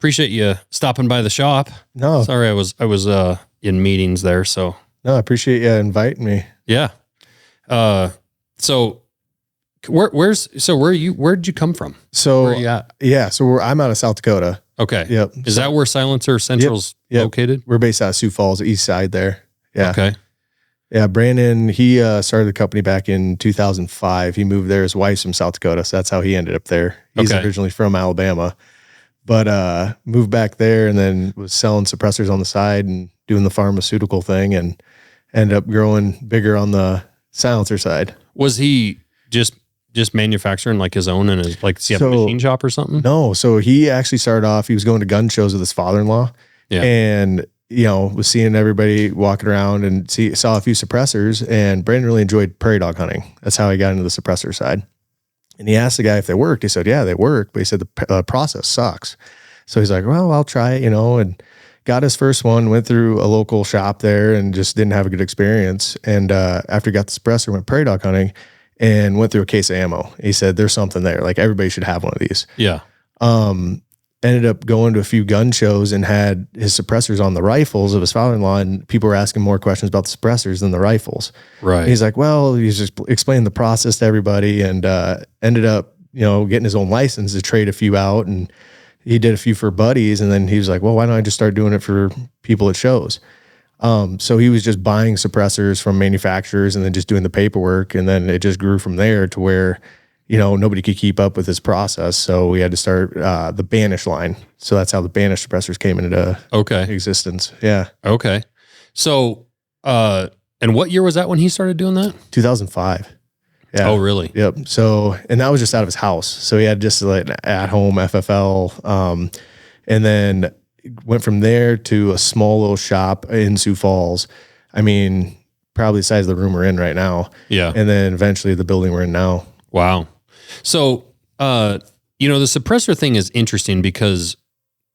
appreciate you stopping by the shop. No, sorry, I was in meetings there. So no, I appreciate you inviting me. Yeah. So where'd you come from? So where are you at? Yeah, so I'm out of South Dakota. Okay. Yep. Is that where Silencer Central's located? We're based out of Sioux Falls, east side there. Yeah. Okay. Yeah, Brandon, he started the company back in 2005. He moved there. His wife's from South Dakota, so that's how he ended up there. He's originally from Alabama, but moved back there and then was selling suppressors on the side and doing the pharmaceutical thing and ended up growing bigger on the silencer side. Was he just manufacturing like his own and does he have a machine shop or something? No. So he actually started off, he was going to gun shows with his father-in-law and was seeing everybody walking around and saw a few suppressors, and Brandon really enjoyed prairie dog hunting. That's how he got into the suppressor side. And he asked the guy if they worked. He said, yeah, they work. But he said the process sucks. So he's like, well, I'll try it, and got his first one, went through a local shop there and just didn't have a good experience. And after he got the suppressor, went prairie dog hunting and went through a case of ammo. He said, there's something there. Like, everybody should have one of these. Yeah. Ended up going to a few gun shows and had his suppressors on the rifles of his father-in-law, and people were asking more questions about the suppressors than the rifles. Right. And he's like, well, he's just explaining the process to everybody, and ended up, getting his own license to trade a few out, and he did a few for buddies, and then he was like, well, why don't I just start doing it for people at shows? So he was just buying suppressors from manufacturers and then just doing the paperwork, and then it just grew from there to where nobody could keep up with his process. So we had to start the Banish line. So that's how the Banish suppressors came into existence. Yeah. Okay. So, and what year was that when he started doing that? 2005. Yeah. Oh, really? Yep. So, and that was just out of his house. So he had just like an at-home FFL, and then went from there to a small little shop in Sioux Falls. I mean, probably the size of the room we're in right now. Yeah. And then eventually the building we're in now. Wow. So, the suppressor thing is interesting because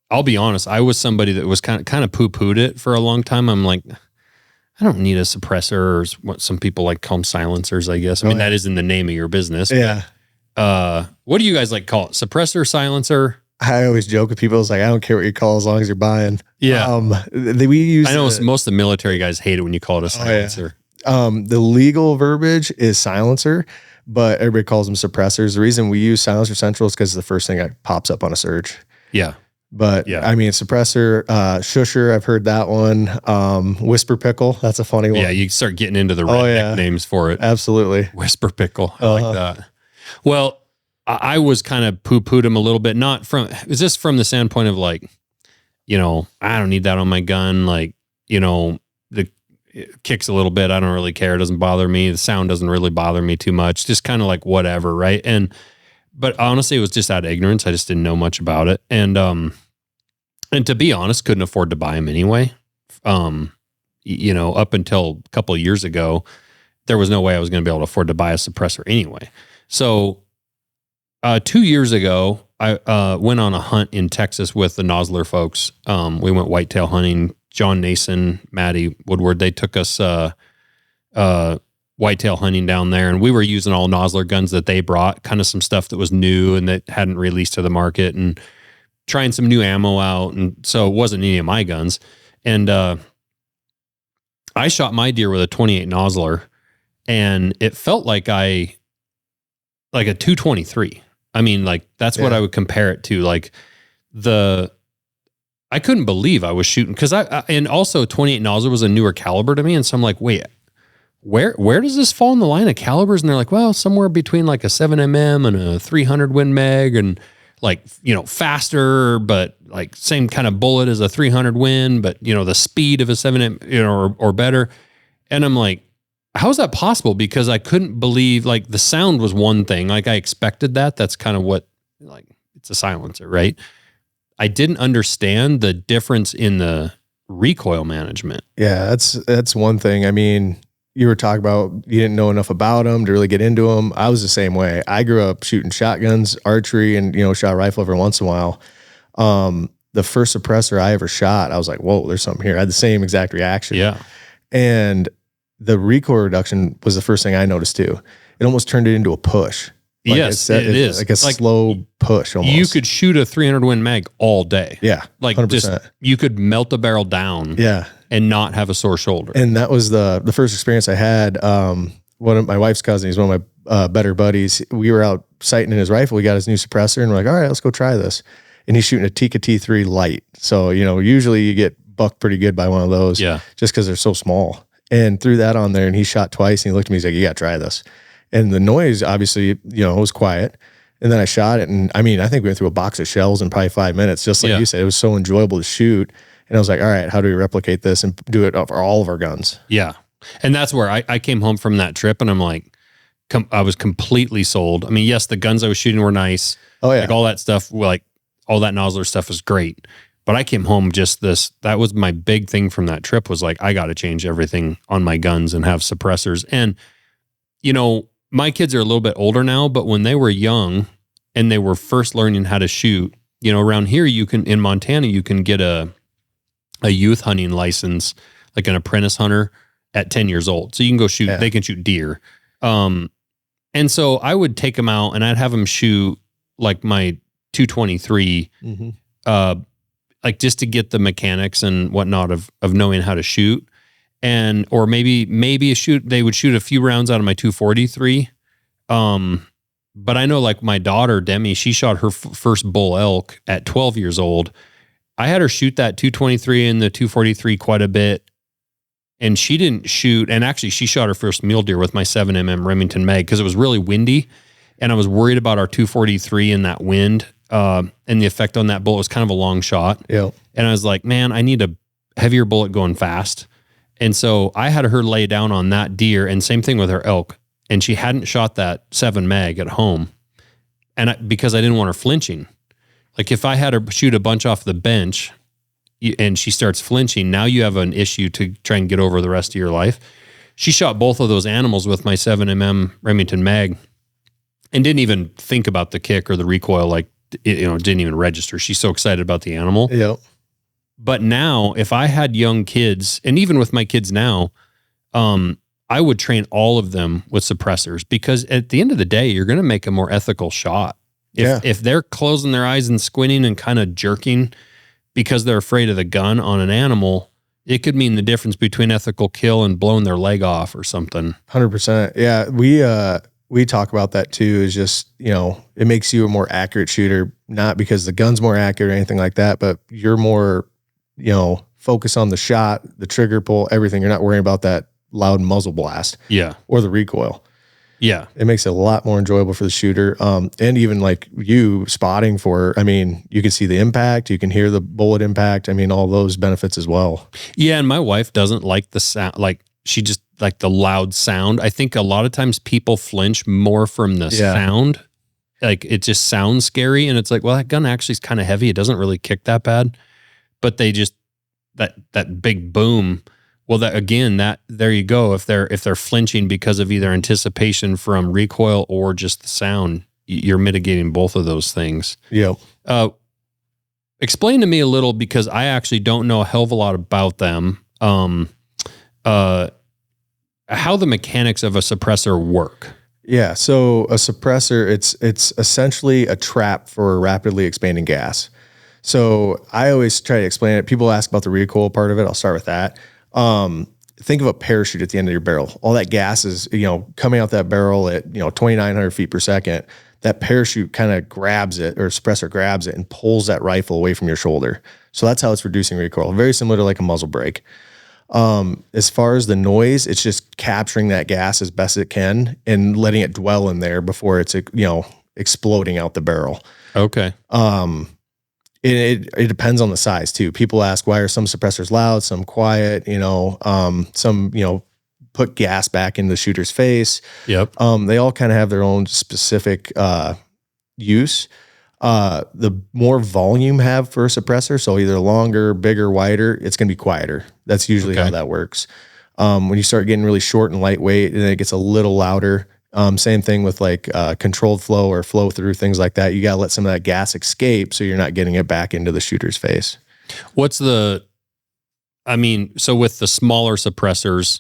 I'll be honest, I was somebody that was kind of poo-pooed it for a long time. I'm like, I don't need a suppressor, or what some people like call them silencers, I guess. I mean, that is in the name of your business. Yeah. What do you guys like call it? Suppressor, silencer? I always joke with people. It's like, I don't care what you call as long as you're buying. Yeah. We use. I know most of the military guys hate it when you call it a silencer. The legal verbiage is silencer, but everybody calls them suppressors. The reason we use Silencer Central is because it's the first thing that pops up on a search. Yeah. But I mean, suppressor, shusher, I've heard that one. Whisper pickle, that's a funny one. Yeah, you start getting into the redneck names for it. Absolutely. Whisper pickle. I like that. Well, I was kind of poo-pooed him a little bit. Is this from the standpoint of like, I don't need that on my gun. Like, it kicks a little bit. I don't really care. It doesn't bother me. The sound doesn't really bother me too much. Just kind of like whatever, right? But honestly, it was just out of ignorance. I just didn't know much about it. And to be honest, couldn't afford to buy them anyway. Up until a couple of years ago, there was no way I was going to be able to afford to buy a suppressor anyway. So 2 years ago, I went on a hunt in Texas with the Nosler folks. We went whitetail hunting. John Nason, Maddie Woodward, they took us whitetail hunting down there, and we were using all Nosler guns that they brought, kind of some stuff that was new and that hadn't released to the market, and trying some new ammo out. And so it wasn't any of my guns. And I shot my deer with a 28 Nosler, and it felt like a 223. I mean, like that's what I would compare it to. Like I couldn't believe I was shooting, because and also 28 Nosler was a newer caliber to me. And so I'm like, wait, where does this fall in the line of calibers? And they're like, well, somewhere between like a 7mm and a 300 Win Mag, and like, faster, but like same kind of bullet as a 300 Win, but the speed of a 7mm, or better. And I'm like, how is that possible? Because I couldn't believe, like, the sound was one thing. Like, I expected that. That's kind of what, like, it's a silencer, right? I didn't understand the difference in the recoil management. Yeah, that's one thing. I mean, you were talking about you didn't know enough about them to really get into them. I was the same way. I grew up shooting shotguns, archery, and shot a rifle every once in a while. The first suppressor I ever shot, I was like, whoa, there's something here. I had the same exact reaction. Yeah. And the recoil reduction was the first thing I noticed too. It almost turned it into a push. Like yes, it is. like a slow push almost. You could shoot a 300 Win mag all day. Yeah. Like 100%. just, you could melt the barrel down. Yeah. And not have a sore shoulder. And that was the first experience I had. One of my wife's cousins, one of my better buddies, we were out sighting in his rifle. We got his new suppressor and we're like, all right, let's go try this. And he's shooting a Tika T3 light. So, usually you get bucked pretty good by one of those. Yeah. Just because they're so small. And threw that on there and he shot twice and he looked at me, he's like, you got to try this. And the noise, obviously, was quiet. And then I shot it. And I think we went through a box of shells in probably 5 minutes. Just like you said, it was so enjoyable to shoot. And I was like, all right, how do we replicate this and do it for all of our guns? Yeah. And that's where I came home from that trip and I'm like, I was completely sold. I mean, yes, the guns I was shooting were nice. Oh, yeah. Like all that stuff, like all that nozzler stuff was great. But I came home that was my big thing from that trip was like, I got to change everything on my guns and have suppressors. And, my kids are a little bit older now, but when they were young and they were first learning how to shoot, around here, in Montana, you can get a youth hunting license, like an apprentice hunter at 10 years old. So you can go shoot, they can shoot deer. And so I would take them out and I'd have them shoot like my 223, like just to get the mechanics and whatnot of knowing how to shoot. And, or maybe they would shoot a few rounds out of my 243. But I know like my daughter, Demi, she shot her first bull elk at 12 years old. I had her shoot that 223 and the 243 quite a bit. And she didn't shoot. And actually she shot her first mule deer with my 7mm Remington mag because it was really windy. And I was worried about our 243 in that wind and the effect on that bullet. It was kind of a long shot. Yeah. And I was like, man, I need a heavier bullet going fast. And so I had her lay down on that deer and same thing with her elk. And she hadn't shot that 7 mag at home. And because I didn't want her flinching. Like if I had her shoot a bunch off the bench and she starts flinching, now you have an issue to try and get over the rest of your life. She shot both of those animals with my 7mm Remington mag and didn't even think about the kick or the recoil. Like, didn't even register. She's so excited about the animal. Yep. But now if I had young kids, and even with my kids now, I would train all of them with suppressors because at the end of the day, you're going to make a more ethical shot. If they're closing their eyes and squinting and kind of jerking because they're afraid of the gun on an animal, it could mean the difference between ethical kill and blowing their leg off or something. 100%. Yeah. We talk about that too, is just, it makes you a more accurate shooter, not because the gun's more accurate or anything like that, but you're more, focus on the shot, the trigger pull, everything. You're not worrying about that loud muzzle blast. Yeah. Or the recoil. Yeah. It makes it a lot more enjoyable for the shooter. And even like you spotting you can see the impact, you can hear the bullet impact. All those benefits as well. Yeah. And my wife doesn't like the sound. Like she just like the loud sound. I think a lot of times people flinch more from the sound. Like it just sounds scary. And it's like, well, that gun actually is kind of heavy. It doesn't really kick that bad, but they just, that big boom. Well, there you go. If they're flinching because of either anticipation from recoil or just the sound, you're mitigating both of those things. Yeah. Explain to me a little, because I actually don't know a hell of a lot about them. How the mechanics of a suppressor work. Yeah. So a suppressor, it's essentially a trap for rapidly expanding gas. So I always try to explain it. People ask about the recoil part of it. I'll start with that. Think of a parachute at the end of your barrel. All that gas is, coming out that barrel at, 2,900 feet per second. That parachute kind of grabs it, or suppressor grabs it and pulls that rifle away from your shoulder. So that's how it's reducing recoil. Very similar to like a muzzle brake. As far as the noise, it's just capturing that gas as best it can and letting it dwell in there before it's, exploding out the barrel. Okay. It depends on the size too. People ask, why are some suppressors loud, some quiet, some, put gas back in the shooter's face. Yep. They all kind of have their own specific, use. The more volume have for a suppressor, so either longer, bigger, wider, it's going to be quieter. That's usually how that works. When you start getting really short and lightweight, and then it gets a little louder. Same thing with like controlled flow or flow through, things like that. You got to let some of that gas escape so you're not getting it back into the shooter's face. So with the smaller suppressors,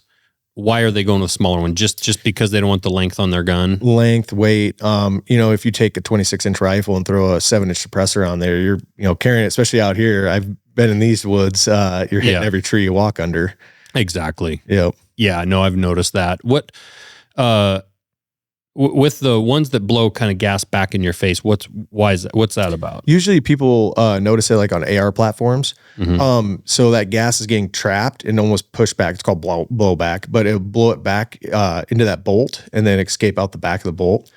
why are they going with a smaller one? Just because they don't want the length on their gun? Length, weight. If you take a 26-inch rifle and throw a 7-inch suppressor on there, you're carrying it, especially out here. I've been in these woods. You're hitting every tree you walk under. Exactly. Yep. Yeah, no, I've noticed that. What, with the ones that blow kind of gas back in your face, what's that about? Usually people notice it like on AR platforms. So that gas is getting trapped and almost pushed back. It's called blowback, but it'll blow it back into that bolt and then escape out the back of the bolt.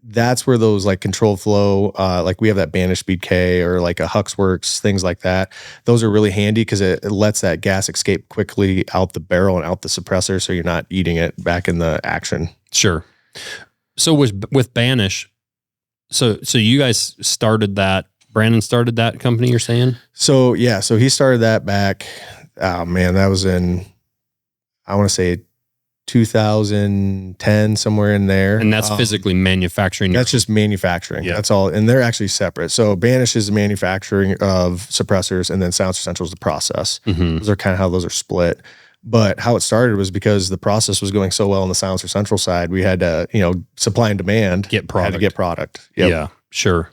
That's where those like controlled flow, like we have that Banish Speed K or like a Huxworks, things like that. Those are really handy because it lets that gas escape quickly out the barrel and out the suppressor, so you're not eating it back in the action. Sure. So with Banish, so you guys started that. Brandon started that company, you're saying? So yeah, so he started that back. Oh man, that was in, I want to say 2010, somewhere in there. And that's physically manufacturing. That's just manufacturing. Yeah. That's all. And they're actually separate. So Banish is the manufacturing of suppressors, and then Sounds Essential is the process. Those are kind of how those are split. But how it started was because the process was going so well on the Sounds Essential side, we had to, supply and demand. Get product. Had to get product. Yep. Yeah, sure.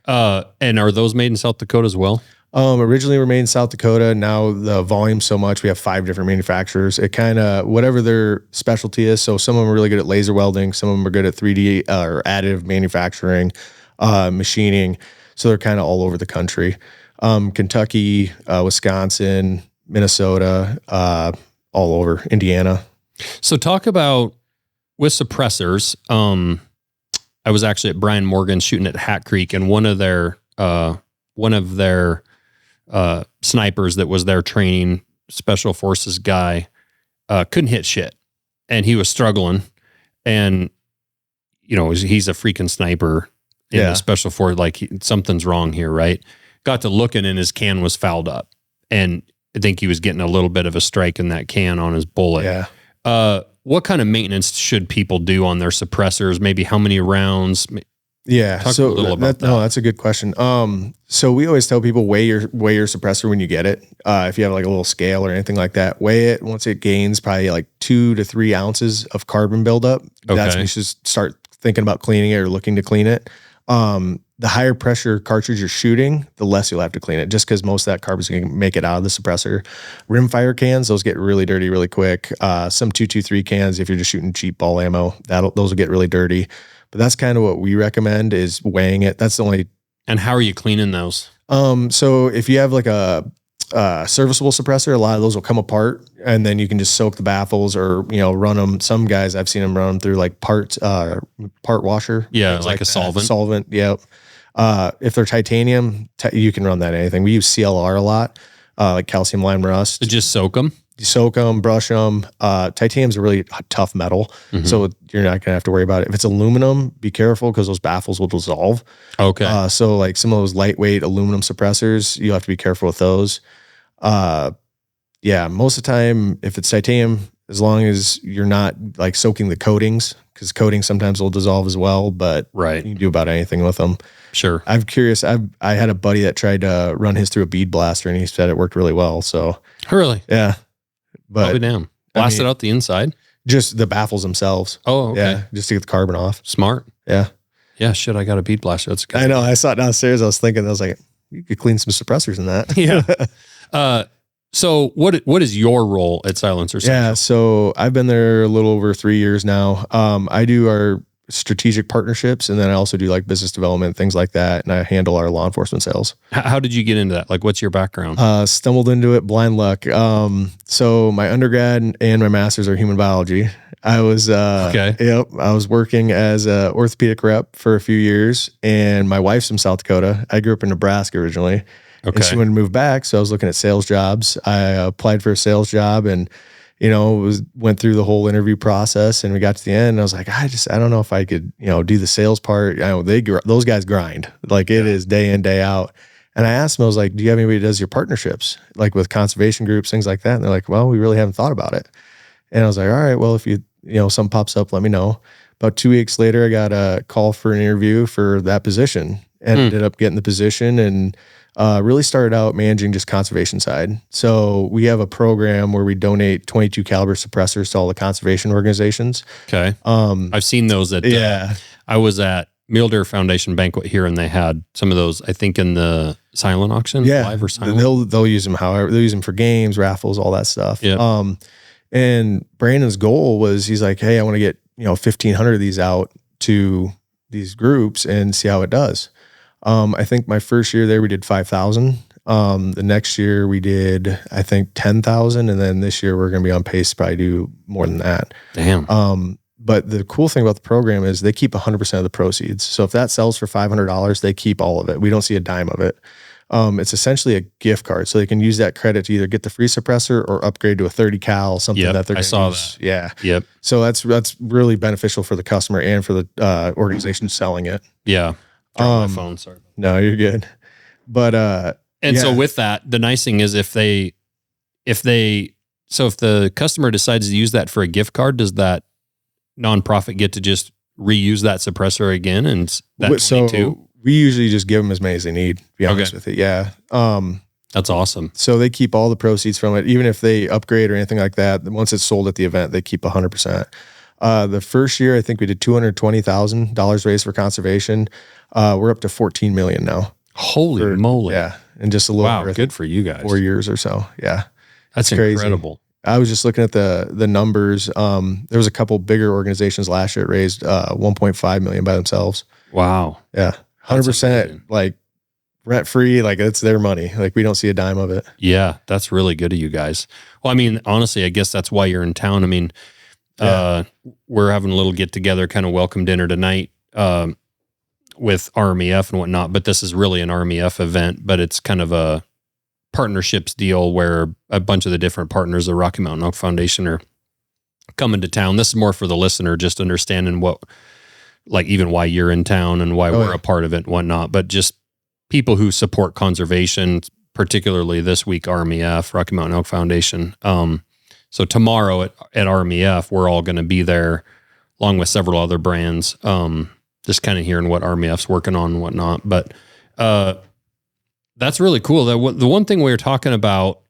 And are those made in South Dakota as well? Originally were made in South Dakota. Now the volume's so much, we have 5 different manufacturers. It kind of, whatever their specialty is. So some of them are really good at laser welding. Some of them are good at 3D or additive manufacturing, machining. So they're kind of all over the country. Kentucky, Wisconsin, Minnesota, all over, Indiana. So talk about with suppressors. I was actually at Brian Morgan shooting at Hat Creek, and one of their snipers that was their training special forces guy couldn't hit shit, and he was struggling. And he's a freaking sniper in the special force. Like something's wrong here, right? Got to looking, and his can was fouled up, and I think he was getting a little bit of a strike in that can on his bullet. Yeah. What kind of maintenance should people do on their suppressors? Maybe how many rounds? Yeah. Talk a little about that. No, that's a good question. So we always tell people weigh your suppressor when you get it. If you have like a little scale or anything like that, weigh it. Once it gains probably like 2 to 3 ounces of carbon buildup, that's when you should start thinking about cleaning it or looking to clean it. The higher pressure cartridge you're shooting, the less you'll have to clean it, just because most of that carbon is going to make it out of the suppressor. Rimfire cans, those get really dirty really quick. Some 223 cans, if you're just shooting cheap ball ammo, those will get really dirty. But that's kind of what we recommend, is weighing it. That's the only. And how are you cleaning those? So if you have like a serviceable suppressor, a lot of those will come apart, and then you can just soak the baffles or run them. Some guys, I've seen them run them through like part washer. Yeah, like a solvent. Solvent. Yep. If they're titanium, you can run that anything. We use CLR a lot, like calcium lime rust. To just soak them. You soak them, brush them. Titanium's a really tough metal, so you're not gonna have to worry about it. If it's aluminum, be careful because those baffles will dissolve. Okay. So like some of those lightweight aluminum suppressors, you have to be careful with those. Yeah, most of the time, if it's titanium, as long as you're not like soaking the coatings, because coatings sometimes will dissolve as well, but right, you can do about anything with them. Sure. I'm curious. I had a buddy that tried to run his through a bead blaster, and he said it worked really well. So really, yeah. But probably damn. Blast it out the inside? Just the baffles themselves. Oh, okay. Yeah, just to get the carbon off. Smart. Yeah. Yeah, shit, I got a bead blaster. That's good. I know. I saw it downstairs. I was thinking, I was like, you could clean some suppressors in that. Yeah. So what is your role at Silencer Central? Yeah, so I've been there a little over 3 years now. I do our strategic partnerships, and then I also do like business development, things like that, and I handle our law enforcement sales. How did you get into that? Like, what's your background? Stumbled into it, blind luck. So my undergrad and my master's are human biology. I was okay. Yep, I was working as a orthopedic rep for a few years, and my wife's from South Dakota. I grew up in Nebraska originally. Okay. And she wanted to move back, so I was looking at sales jobs. I applied for a sales job, and went through the whole interview process, and we got to the end, and I was like, I don't know if I could, do the sales part. I know those guys grind. Like it is day in, day out. And I asked them, I was like, do you have anybody that does your partnerships, like with conservation groups, things like that? And they're like, well, we really haven't thought about it. And I was like, all right, well, if something pops up, let me know. About 2 weeks later, I got a call for an interview for that position, and ended up getting the position. And really started out managing just conservation side. So we have a program where we donate 22 caliber suppressors to all the conservation organizations. Okay. I've seen those at, I was at Mule Deer Foundation banquet here, and they had some of those, I think, in the silent auction, live or silent. They'll use them however, they'll use them for games, raffles, all that stuff. Yeah. And Brandon's goal was, he's like, hey, I want to get, 1,500 of these out to these groups and see how it does. I think my first year there, we did 5,000. The next year we did, I think 10,000. And then this year we're going to be on pace to probably do more than that. Damn. But the cool thing about the program is they keep 100% of the proceeds. So if that sells for $500, they keep all of it. We don't see a dime of it. It's essentially a gift card. So they can use that credit to either get the free suppressor or upgrade to a 30 cal, something that they're going to use. That. Yeah. Yep. So that's really beneficial for the customer and for the organization selling it. Yeah. My phone, sorry. No, you're good. But so with that, the nice thing is if the customer decides to use that for a gift card, does that nonprofit get to just reuse that suppressor again? And that 22? So we usually just give them as many as they need, to be honest with it. Yeah. That's awesome. So they keep all the proceeds from it, even if they upgrade or anything like that. Once it's sold at the event, they keep 100%. The first year, I think we did $220,000 raised for conservation. We're up to 14 million now. Holy moly. Yeah. And just a little over, good for you guys. 4 years or so. Yeah. That's incredible. I was just looking at the numbers. There was a couple bigger organizations last year that raised 1.5 million by themselves. Wow. Yeah. 100% like rent free. Like it's their money. Like we don't see a dime of it. Yeah. That's really good of you guys. Well, I mean, honestly, I guess that's why you're in town. I mean, we're having a little get together, kind of welcome dinner tonight, with RMEF and whatnot, but this is really an RMEF event, but it's kind of a partnerships deal where a bunch of the different partners of Rocky Mountain Elk Foundation are coming to town. This is more for the listener, just understanding what, like even why you're in town and why we're a part of it and whatnot, but just people who support conservation, particularly this week, RMEF, Rocky Mountain Elk Foundation. So tomorrow at RMEF, we're all going to be there along with several other brands, just kind of hearing what RMEF's working on and whatnot. But that's really cool. The one thing we were talking about,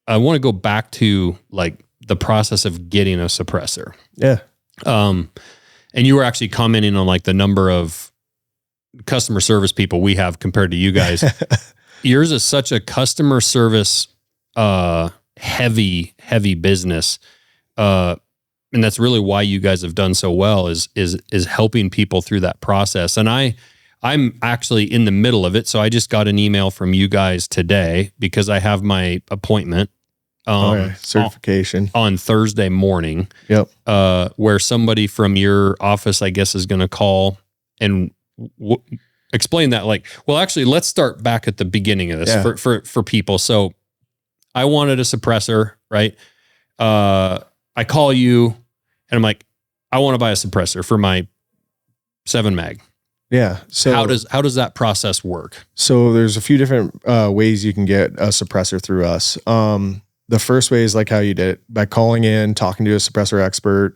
I want to go back to like the process of getting a suppressor. Yeah. And you were actually commenting on like the number of customer service people we have compared to you guys. Yours is such a customer service heavy business. And that's really why you guys have done so well is helping people through that process. And I'm actually in the middle of it. So I just got an email from you guys today because I have my appointment certification on Thursday morning. Yep. Where somebody from your office, I guess, is going to call and explain that. Like, well, actually, let's start back at the beginning of this for people. So I wanted a suppressor, right? I call you and I'm like, I want to buy a suppressor for my 7 mag. Yeah. So how does that process work? So there's a few different ways you can get a suppressor through us. The first way is like how you did it, by calling in, talking to a suppressor expert.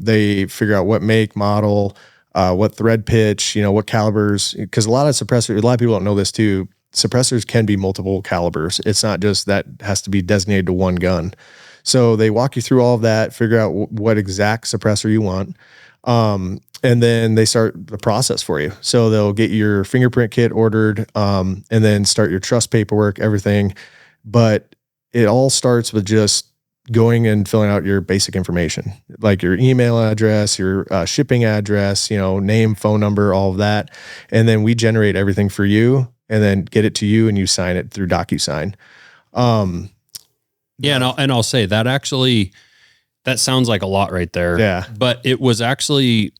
They figure out what make, model, what thread pitch, what calibers, because a lot of people don't know this too. Suppressors can be multiple calibers. It's not just that has to be designated to one gun. So they walk you through all of that, figure out what exact suppressor you want. And then they start the process for you. So they'll get your fingerprint kit ordered, and then start your trust paperwork, everything. But it all starts with just going and filling out your basic information, like your email address, your shipping address, name, phone number, all of that. And then we generate everything for you and then get it to you and you sign it through DocuSign. Yeah. And I'll say that actually, that sounds like a lot right there. Yeah. But it was actually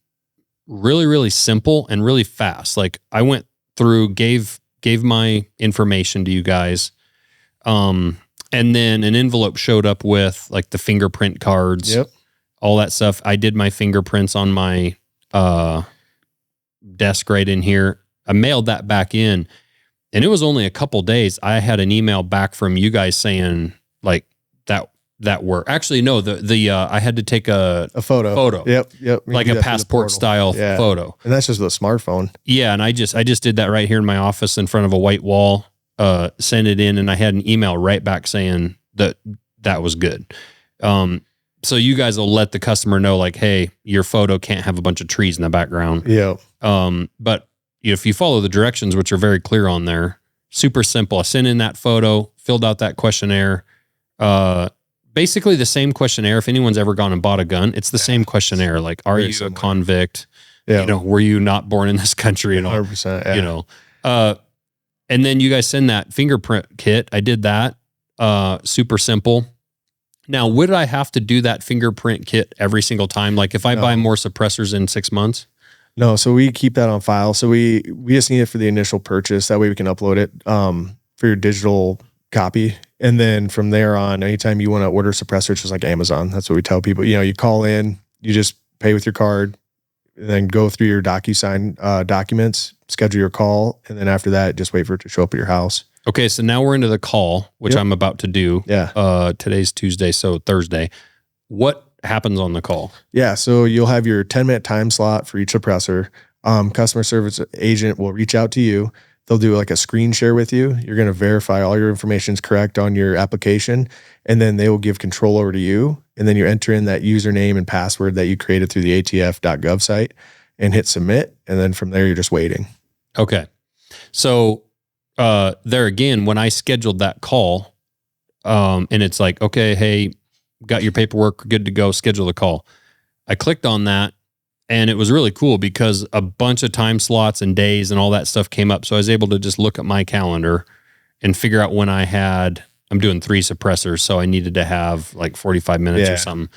really, really simple and really fast. Like I went through, gave my information to you guys. And then an envelope showed up with like the fingerprint cards, all that stuff. I did my fingerprints on my desk right in here. I mailed that back in, and it was only a couple days. I had an email back from you guys saying like that worked. Actually, no, I had to take a photo. Yep. Like a passport style photo. And that's just with a smartphone. Yeah. And I just did that right here in my office in front of a white wall. sent it in, and I had an email right back saying that was good. So you guys will let the customer know, like, hey, your photo can't have a bunch of trees in the background. Yeah. But if you follow the directions, which are very clear on there, super simple. I sent in that photo, filled out that questionnaire. Basically the same questionnaire. If anyone's ever gone and bought a gun, it's the same questionnaire. Like, are you a convict? Yeah. You know, were you not born in this country at all? 100%. Yeah. You know, and then you guys send that fingerprint kit. I did that. Super simple. Now, would I have to do that fingerprint kit every single time? Like if I buy more suppressors in 6 months? No. So we keep that on file. So we just need it for the initial purchase. That way we can upload it for your digital copy. And then from there on, anytime you want to order suppressors, just like Amazon, that's what we tell people. You know, you call in, you just pay with your card, and then go through your DocuSign documents, schedule your call, and then after that, just wait for it to show up at your house. Okay, so now we're into the call, which I'm about to do. Yeah. Today's Tuesday, so Thursday. What happens on the call? Yeah, so you'll have your 10-minute time slot for each suppressor. Customer service agent will reach out to you. They'll do like a screen share with you. You're going to verify all your information is correct on your application, and then they will give control over to you. And then you enter in that username and password that you created through the atf.gov site and hit submit. And then from there, you're just waiting. Okay. So there again, when I scheduled that call, and it's like, okay, hey, got your paperwork, good to go, schedule the call. I clicked on that, and it was really cool because a bunch of time slots and days and all that stuff came up. So I was able to just look at my calendar and figure out when I'm doing 3 suppressors. So I needed to have like 45 minutes or something.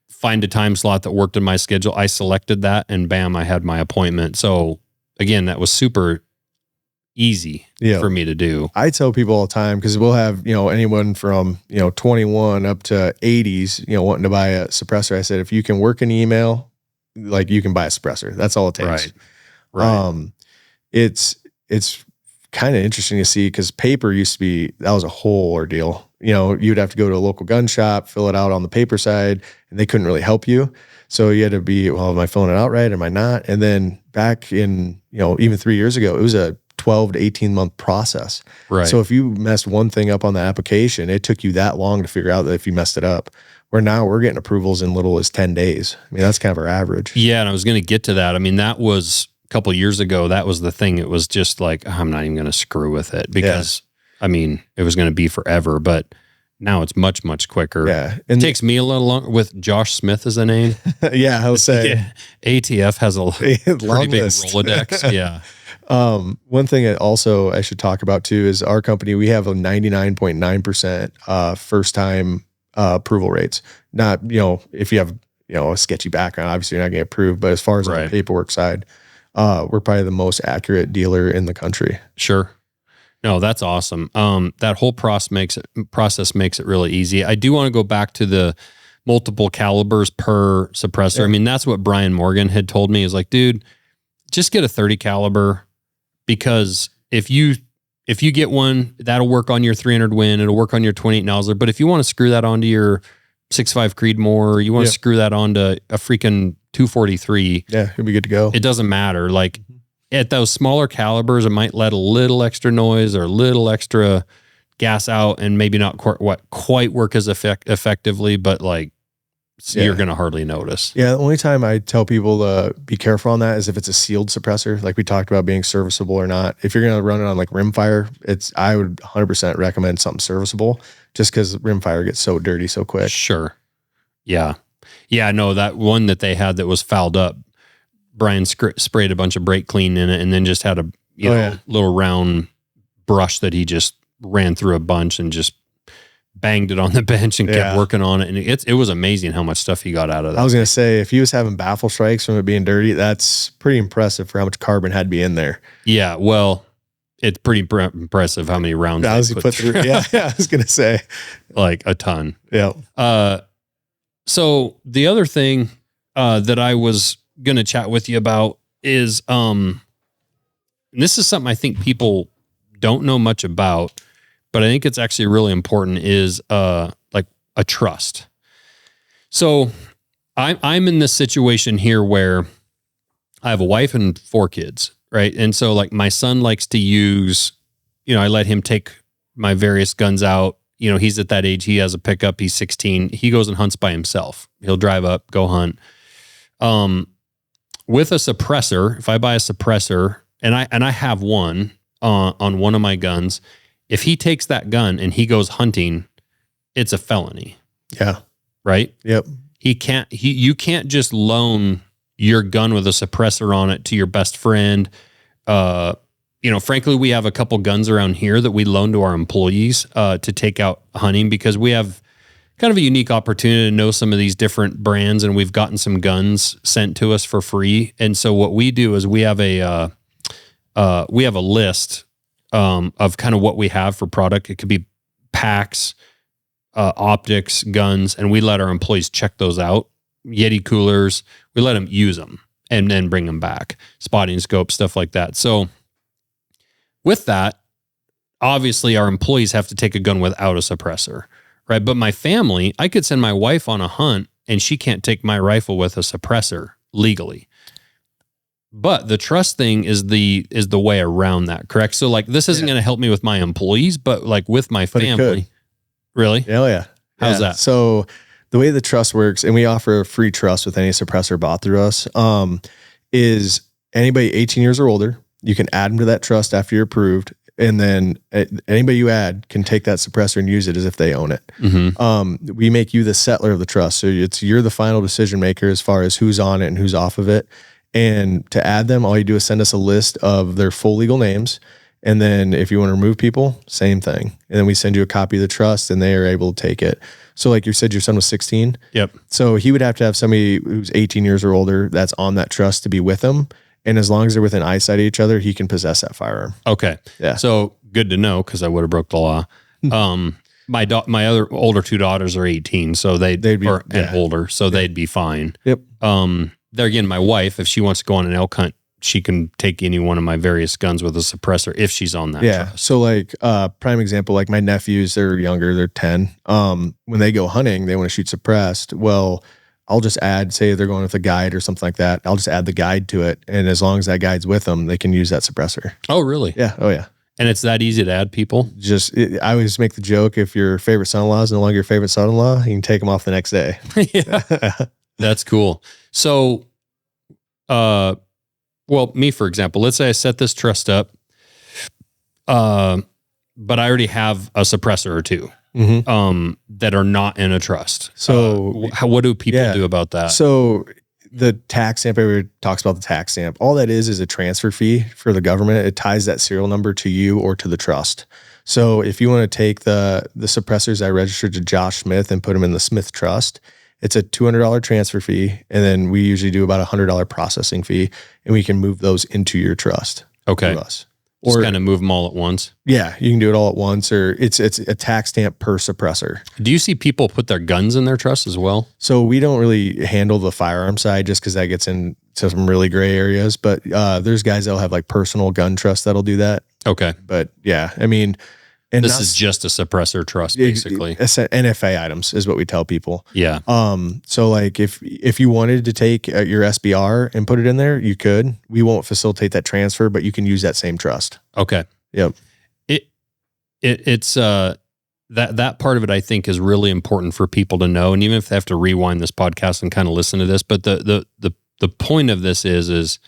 Find a time slot that worked in my schedule. I selected that, and bam, I had my appointment. So again, that was super easy for me to do. I tell people all the time, because we'll have, you know, anyone from, you know, 21 up to 80s, you know, wanting to buy a suppressor. I said, if you can work an email, like you can buy a suppressor. That's all it takes. Right. It's kind of interesting to see, because paper used to be, that was a whole ordeal. You know, you'd have to go to a local gun shop, fill it out on the paper side, and they couldn't really help you. So you had to be, well, am I filling it out right? Am I not? And then back in, you know, even 3 years ago, it was a 12 to 18 month process. Right. So if you messed one thing up on the application, it took you that long to figure out that if you messed it up. Where now we're getting approvals in little as 10 days. I mean, that's kind of our average. Yeah. And I was going to get to that. I mean, that was a couple of years ago. That was the thing. It was just like, I'm not even going to screw with it because I mean, it was going to be forever, but now it's much, much quicker. Yeah. And it takes me a little longer with Josh Smith as a name. Yeah. I'll say ATF has a pretty big Rolodex. Yeah. One thing that also I should talk about too is our company, we have a 99.9% first time approval rates. Not, you know, if you have, you know, a sketchy background, obviously you're not getting approved, but as far as on the paperwork side, we're probably the most accurate dealer in the country. Sure. No, that's awesome. That whole process makes it really easy. I do want to go back to the multiple calibers per suppressor. I mean, that's what Brian Morgan had told me, is like, dude, just get a 30 caliber, because if you get one, that'll work on your 300 Win, it'll work on your 28 Nosler. But if you want to screw that onto your 6.5 Creedmoor, you want to screw that onto a freaking 243, it'll be good to go. It doesn't matter. Like at those smaller calibers, it might let a little extra noise or a little extra gas out, and maybe not quite work as effectively, but like you're going to hardly notice. Yeah. The only time I tell people to be careful on that is if it's a sealed suppressor, like we talked about being serviceable or not. If you're going to run it on like rimfire, I would 100% recommend something serviceable, just because rimfire gets so dirty so quick. Sure. Yeah. Yeah. No, that one that they had that was fouled up, Brian sprayed a bunch of brake clean in it, and then just had a little round brush that he just ran through a bunch and just banged it on the bench and kept working on it. And it was amazing how much stuff he got out of that. I was going to say, if he was having baffle strikes from it being dirty, that's pretty impressive for how much carbon had to be in there. Yeah. Well, it's pretty impressive how many rounds he put through. Yeah. I was going to say like a ton. Yeah. So the other thing that I was going to chat with you about is, and this is something I think people don't know much about, but I think it's actually really important, is like a trust. So I'm in this situation here where I have a wife and 4 kids, right? And so like my son likes to use I let him take my various guns out. He's at that age. He has a pickup. He's 16. He goes and hunts by himself. He'll drive up, go hunt. With a suppressor, if I buy a suppressor, and I have one on one of my guns, if he takes that gun and he goes hunting, it's a felony. Yeah. Right? Yep. You can't just loan your gun with a suppressor on it to your best friend. Frankly, we have a couple guns around here that we loan to our employees to take out hunting, because we have kind of a unique opportunity to know some of these different brands, and we've gotten some guns sent to us for free. And so what we do is we have a list of kind of what we have for product. It could be packs, optics, guns, and we let our employees check those out. Yeti coolers, we let them use them and then bring them back. Spotting scope, stuff like that. So with that, obviously our employees have to take a gun without a suppressor, right? But my family, I could send my wife on a hunt and she can't take my rifle with a suppressor legally. But the trust thing is the way around that, correct? So like this isn't going to help me with my employees, but like with my family. Really? Hell yeah. How's that? So the way the trust works, and we offer a free trust with any suppressor bought through us, is anybody 18 years or older, you can add them to that trust after you're approved. And then anybody you add can take that suppressor and use it as if they own it. Mm-hmm. We make you the settler of the trust. So you're the final decision maker as far as who's on it and who's off of it. And to add them, all you do is send us a list of their full legal names. And then if you want to remove people, same thing. And then we send you a copy of the trust and they are able to take it. So like you said, your son was 16. Yep. So he would have to have somebody who's 18 years or older that's on that trust to be with him. And as long as they're within eyesight of each other, he can possess that firearm. Okay. Yeah. So good to know, because I would have broke the law. My other older two daughters are 18, so they'd be and older, so they'd be fine. Yep. There again, my wife, if she wants to go on an elk hunt, she can take any one of my various guns with a suppressor if she's on that. Yeah. trust. So like prime example, like my nephews, they're younger, they're 10. When they go hunting, they want to shoot suppressed. Well, I'll just add, say they're going with a guide or something like that. I'll just add the guide to it. And as long as that guide's with them, they can use that suppressor. Oh, really? Yeah. Oh yeah. And it's that easy to add people? I always make the joke, if your favorite son-in-law is no longer your favorite son-in-law, you can take them off the next day. Yeah. That's cool. So, me, for example, let's say I set this trust up, but I already have a suppressor or two. Mm-hmm. That are not in a trust. So what do people do about that? So the tax stamp, everybody talks about the tax stamp. All that is a transfer fee for the government. It ties that serial number to you or to the trust. So if you want to take the suppressors I registered to Josh Smith and put them in the Smith Trust, it's a $200 transfer fee. And then we usually do about $100 processing fee, and we can move those into your trust. Okay. Through us. Just kind of move them all at once. Yeah, you can do it all at once, or it's a tax stamp per suppressor. Do you see people put their guns in their trust as well? So we don't really handle the firearm side just because that gets into some really gray areas. But there's guys that'll have like personal gun trusts that'll do that. Okay. But yeah, I mean, and this is just a suppressor trust, basically. NFA items is what we tell people. Yeah. So like if you wanted to take your SBR and put it in there, you could. We won't facilitate that transfer, but you can use that same trust. Okay. Yep. It's that part of it, I think, is really important for people to know. And even if they have to rewind this podcast and kind of listen to this, but the point of this is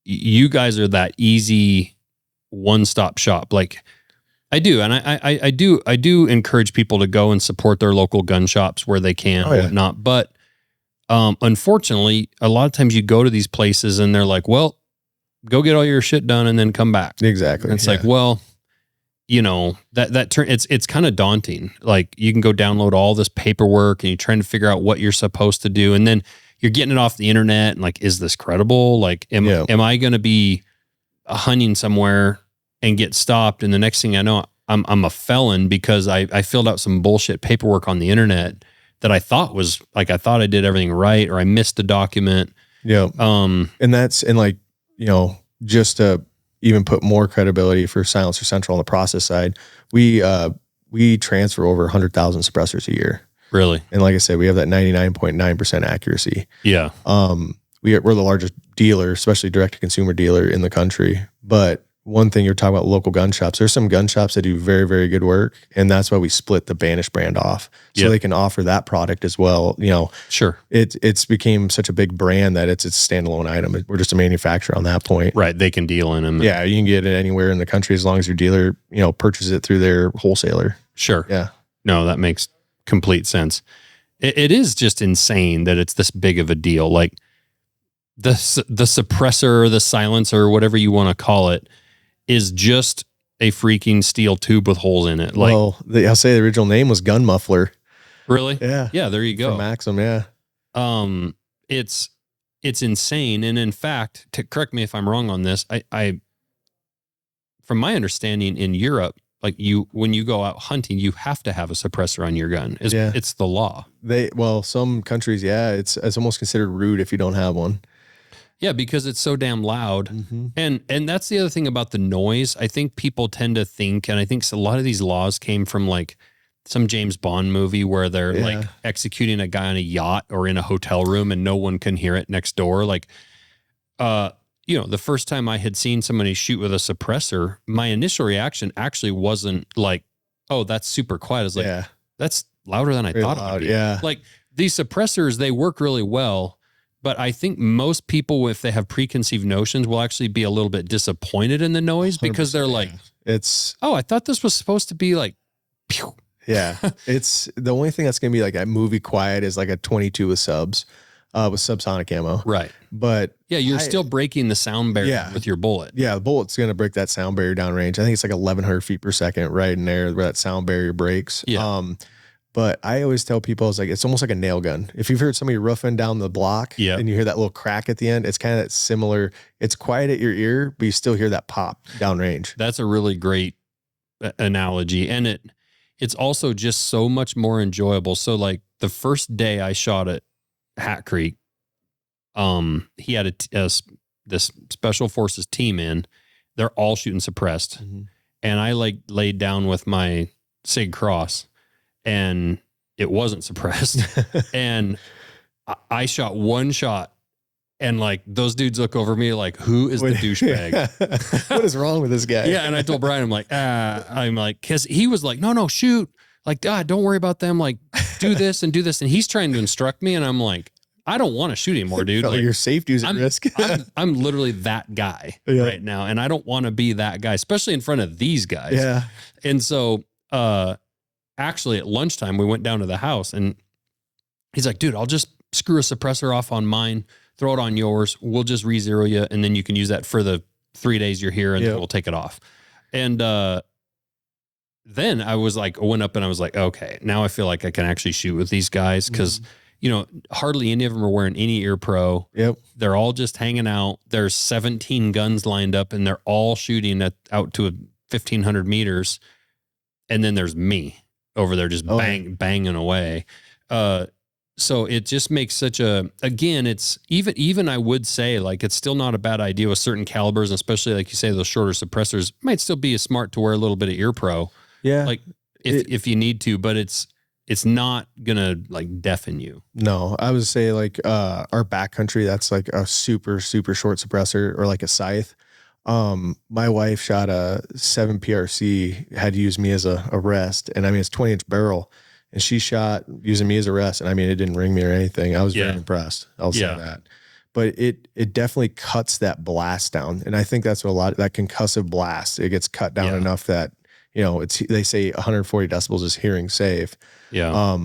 you guys are that easy one-stop shop. Like, I do. And I do encourage people to go and support their local gun shops where they can and whatnot. But unfortunately, a lot of times you go to these places and they're like, well, go get all your shit done and then come back. Exactly. And it's like, well, it's kind of daunting. Like, you can go download all this paperwork and you're trying to figure out what you're supposed to do. And then you're getting it off the internet and like, is this credible? Like, am I going to be hunting somewhere and get stopped, and the next thing I know, I'm a felon because I filled out some bullshit paperwork on the internet that I thought was like, I thought I did everything right, or I missed a document. Yeah. Just to even put more credibility for Silencer Central on the process side, we transfer over 100,000 suppressors a year. Really? And like I said, we have that 99.9% accuracy. Yeah. We're the largest dealer, especially direct to consumer dealer in the country, but one thing you're talking about local gun shops. There's some gun shops that do very, very good work. And that's why we split the Banish brand off. So they can offer that product as well. You know, sure. It's became such a big brand that it's a standalone item. We're just a manufacturer on that point. Right. They can deal in them. Yeah. You can get it anywhere in the country as long as your dealer, you know, purchases it through their wholesaler. Sure. Yeah. No, that makes complete sense. It is just insane that it's this big of a deal. Like the suppressor, the silencer, whatever you want to call it, is just a freaking steel tube with holes in it. Like, well, I'll say the original name was gun muffler. Really? Yeah. Yeah. There you go. From Maxim. Yeah. It's insane. And in fact, to correct me if I'm wrong on this, I from my understanding in Europe, like when you go out hunting, you have to have a suppressor on your gun. It's the law. Some countries, yeah, it's almost considered rude if you don't have one. Yeah, because it's so damn loud. Mm-hmm. And that's the other thing about the noise. I think people tend to think, and I think a lot of these laws came from like some James Bond movie where they're like executing a guy on a yacht or in a hotel room and no one can hear it next door. Like, you know, the first time I had seen somebody shoot with a suppressor, my initial reaction actually wasn't like, oh, that's super quiet. I was like, that's louder than I thought it would be. Yeah. Like these suppressors, they work really well. But I think most people, if they have preconceived notions, will actually be a little bit disappointed in the noise because they're like, oh, I thought this was supposed to be like, pew. Yeah. It's the only thing that's going to be like a movie quiet is like a 22 with subs, with subsonic ammo. Right. But yeah, you're still breaking the sound barrier with your bullet. Yeah. The bullet's going to break that sound barrier downrange. I think it's like 1,100 feet per second right in there where that sound barrier breaks. Yeah. But I always tell people, it's almost like a nail gun. If you've heard somebody roughing down the block and you hear that little crack at the end, it's kind of similar. It's quiet at your ear, but you still hear that pop downrange. That's a really great analogy. And it's also just so much more enjoyable. So like the first day I shot at Hat Creek, he had this special forces team in, they're all shooting suppressed. Mm-hmm. And I like laid down with my SIG Cross and it wasn't suppressed. And I shot one shot and like those dudes look over me like, who is the douchebag? What is wrong with this guy? Yeah. And I told Brian, I'm like, cause he was like, no, shoot. Like, don't worry about them. Like do this and do this. And he's trying to instruct me. And I'm like, I don't want to shoot anymore, dude. Like, your safety's at risk. I'm literally that guy right now. And I don't want to be that guy, especially in front of these guys. Yeah. And so, actually at lunchtime, we went down to the house and he's like, dude, I'll just screw a suppressor off on mine, throw it on yours. We'll just re-zero you. And then you can use that for the 3 days you're here and then we'll take it off. And, then I was like, I went up and I was like, okay, now I feel like I can actually shoot with these guys. Cause you know, hardly any of them are wearing any ear pro. Yep. They're all just hanging out. There's 17 guns lined up and they're all shooting out to 1,500 meters. And then there's me over there just banging away. So it just makes such again, it's even I would say like, it's still not a bad idea with certain calibers, especially like you say, those shorter suppressors might still be smart to wear a little bit of ear pro. Yeah. Like if you need to, but it's not gonna like deafen you. No, I would say like, our backcountry, that's like a super, super short suppressor or like a scythe. My wife shot a 7 PRC, had used me as a rest. And I mean, it's 20-inch barrel and she shot using me as a rest. And I mean, it didn't ring me or anything. I was very impressed. I'll say that. But it definitely cuts that blast down. And I think that's what that concussive blast, it gets cut down enough that, you know, they say 140 decibels is hearing safe. Yeah.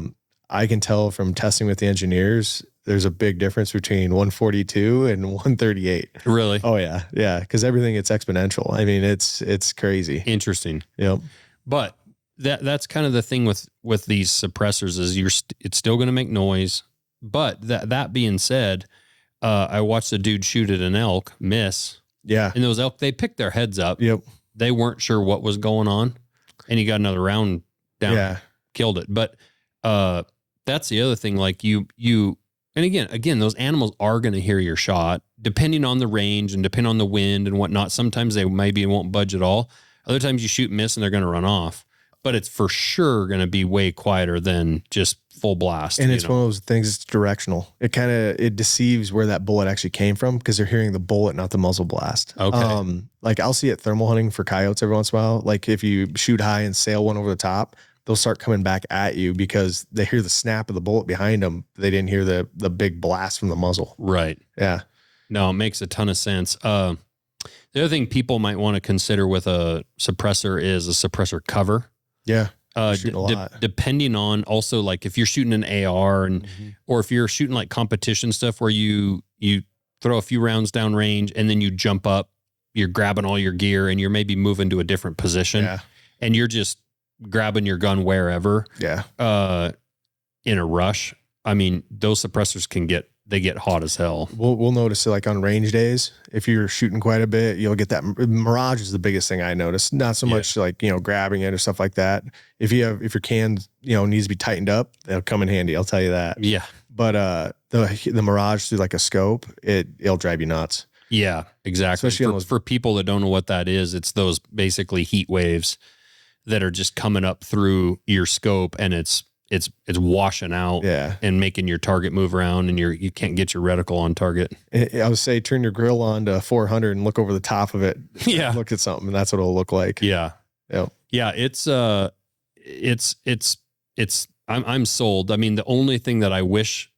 I can tell from testing with the engineers, there's a big difference between 142 and 138. Really? Oh yeah. Yeah. Cause everything gets exponential. I mean, it's crazy. Interesting. Yep. But that's kind of the thing with these suppressors is it's still going to make noise. But that being said, I watched a dude shoot at an elk miss. Yeah. And those elk, they picked their heads up. Yep. They weren't sure what was going on and he got another round down, killed it. But, that's the other thing. Like you, and again, those animals are going to hear your shot depending on the range and depending on the wind and whatnot. Sometimes they maybe won't budge at all. Other times you shoot miss and they're going to run off. but it's for sure going to be way quieter than just full blast. And it's one of those things, it's directional. It deceives where that bullet actually came from because they're hearing the bullet, not the muzzle blast. Okay. Like I'll see it thermal hunting for coyotes every once in a while. Like if you shoot high and sail one over the top, they'll start coming back at you because they hear the snap of the bullet behind them. They didn't hear the big blast from the muzzle. Right. Yeah. No, it makes a ton of sense. The other thing people might want to consider with a suppressor is a suppressor cover. Yeah. Shooting a lot. Depending on also like if you're shooting an AR and or if you're shooting like competition stuff where you throw a few rounds down range and then you jump up, you're grabbing all your gear and you're maybe moving to a different position and you're just grabbing your gun wherever. Yeah. In a rush. I mean, those suppressors they get hot as hell. We'll notice it like on range days. If you're shooting quite a bit, you'll get that mirage is the biggest thing I noticed. Not so much like, grabbing it or stuff like that. If your can, needs to be tightened up, that'll come in handy. I'll tell you that. Yeah. But the mirage through like a scope, it'll drive you nuts. Yeah, exactly. Especially for people that don't know what that is, it's those basically heat waves that are just coming up through your scope and it's washing out and making your target move around and you can't get your reticle on target. I would say turn your grill on to 400 and look over the top of it. Yeah. Look at something and that's what it'll look like. Yeah. Yep. Yeah. I'm sold. I mean, the only thing that I wish,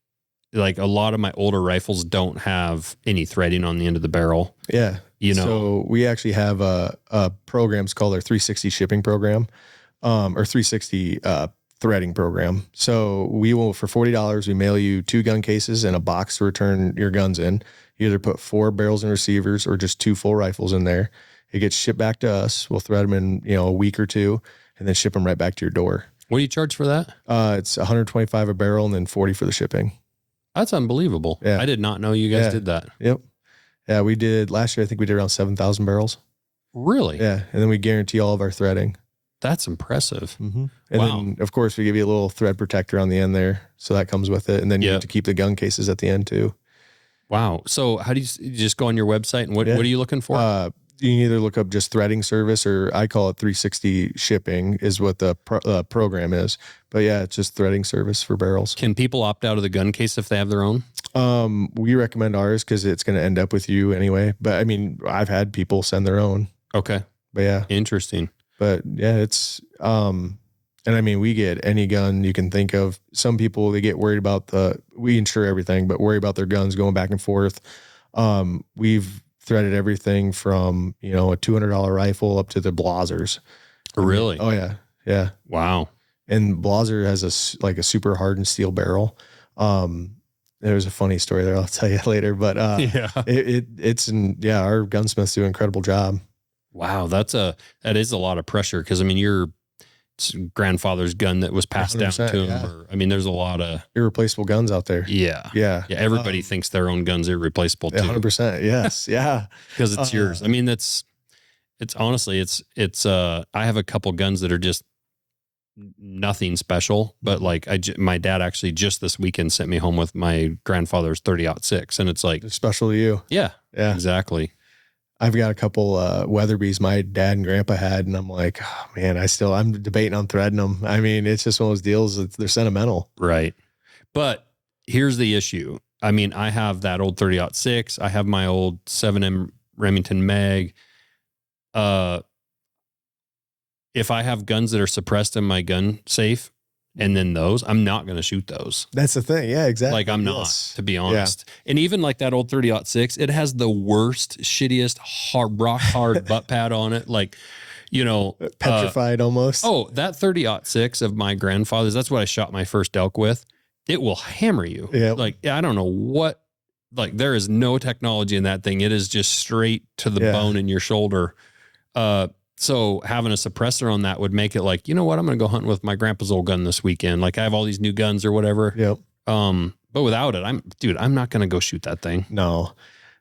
like a lot of my older rifles don't have any threading on the end of the barrel. Yeah. So we actually have a program. It's called our 360 shipping program, or 360, threading program. So we will, for $40, we mail you 2 gun cases and a box to return your guns in. You either put 4 barrels and receivers or just 2 full rifles in there. It gets shipped back to us. We'll thread them in, a week or 2 and then ship them right back to your door. What do you charge for that? It's $125 a barrel and then $40 for the shipping. That's unbelievable. Yeah. I did not know you guys did that. Yep. Yeah. We did last year. I think we did around 7,000 barrels. Really? Yeah. And then we guarantee all of our threading. That's impressive. Mm-hmm. And then, of course, we give you a little thread protector on the end there. So that comes with it. And then you have to keep the gun cases at the end too. Wow. So how do you just go on your website and what are you looking for? You can either look up just threading service or I call it 360 shipping is what the program is. But yeah, it's just threading service for barrels. Can people opt out of the gun case if they have their own? We recommend ours because it's going to end up with you anyway. But I mean, I've had people send their own. Okay. But yeah. Interesting. But yeah, it's, and I mean, we get any gun you can think of. Some people, they get worried about we insure everything, but worry about their guns going back and forth. We've threaded everything from, a $200 rifle up to the Blazers. Really? Oh yeah. Yeah. Wow. And Blazer has a super hardened steel barrel. There's a funny story there I'll tell you later, but our gunsmiths do an incredible job. Wow. That is a lot of pressure. Cause I mean, your grandfather's gun that was passed down to him. Yeah. Or, I mean, there's a lot of irreplaceable guns out there. Yeah. Yeah. Yeah. Everybody thinks their own gun's irreplaceable too. 100%. Yes. Yeah. Cause it's yours. I mean, it's honestly, I have a couple guns that are just nothing special, but like my dad actually just this weekend sent me home with my grandfather's 30-06 and it's like they're special to you. Yeah. Yeah. Exactly. I've got a couple Weatherbys my dad and grandpa had, and I'm like, oh, man, I'm debating on threading them. I mean, it's just one of those deals. They're sentimental. Right. But here's the issue. I mean, I have that old 30-06. I have my old 7M Remington Mag. If I have guns that are suppressed in my gun safe, and then I'm not going to shoot those. That's the thing. Yeah, exactly. Like I'm not, to be honest. Yeah. And even like that old 30-06, it has the worst, shittiest, rock hard butt pad on it. Like, petrified almost. Oh, that 30-06 of my grandfather's, that's what I shot my first elk with. It will hammer you. Yeah. Like, I don't know what, like there is no technology in that thing. It is just straight to the bone in your shoulder. So having a suppressor on that would make it like, you know what, I'm going to go hunting with my grandpa's old gun this weekend. Like I have all these new guns or whatever. Yep. But without it, I'm not going to go shoot that thing. No.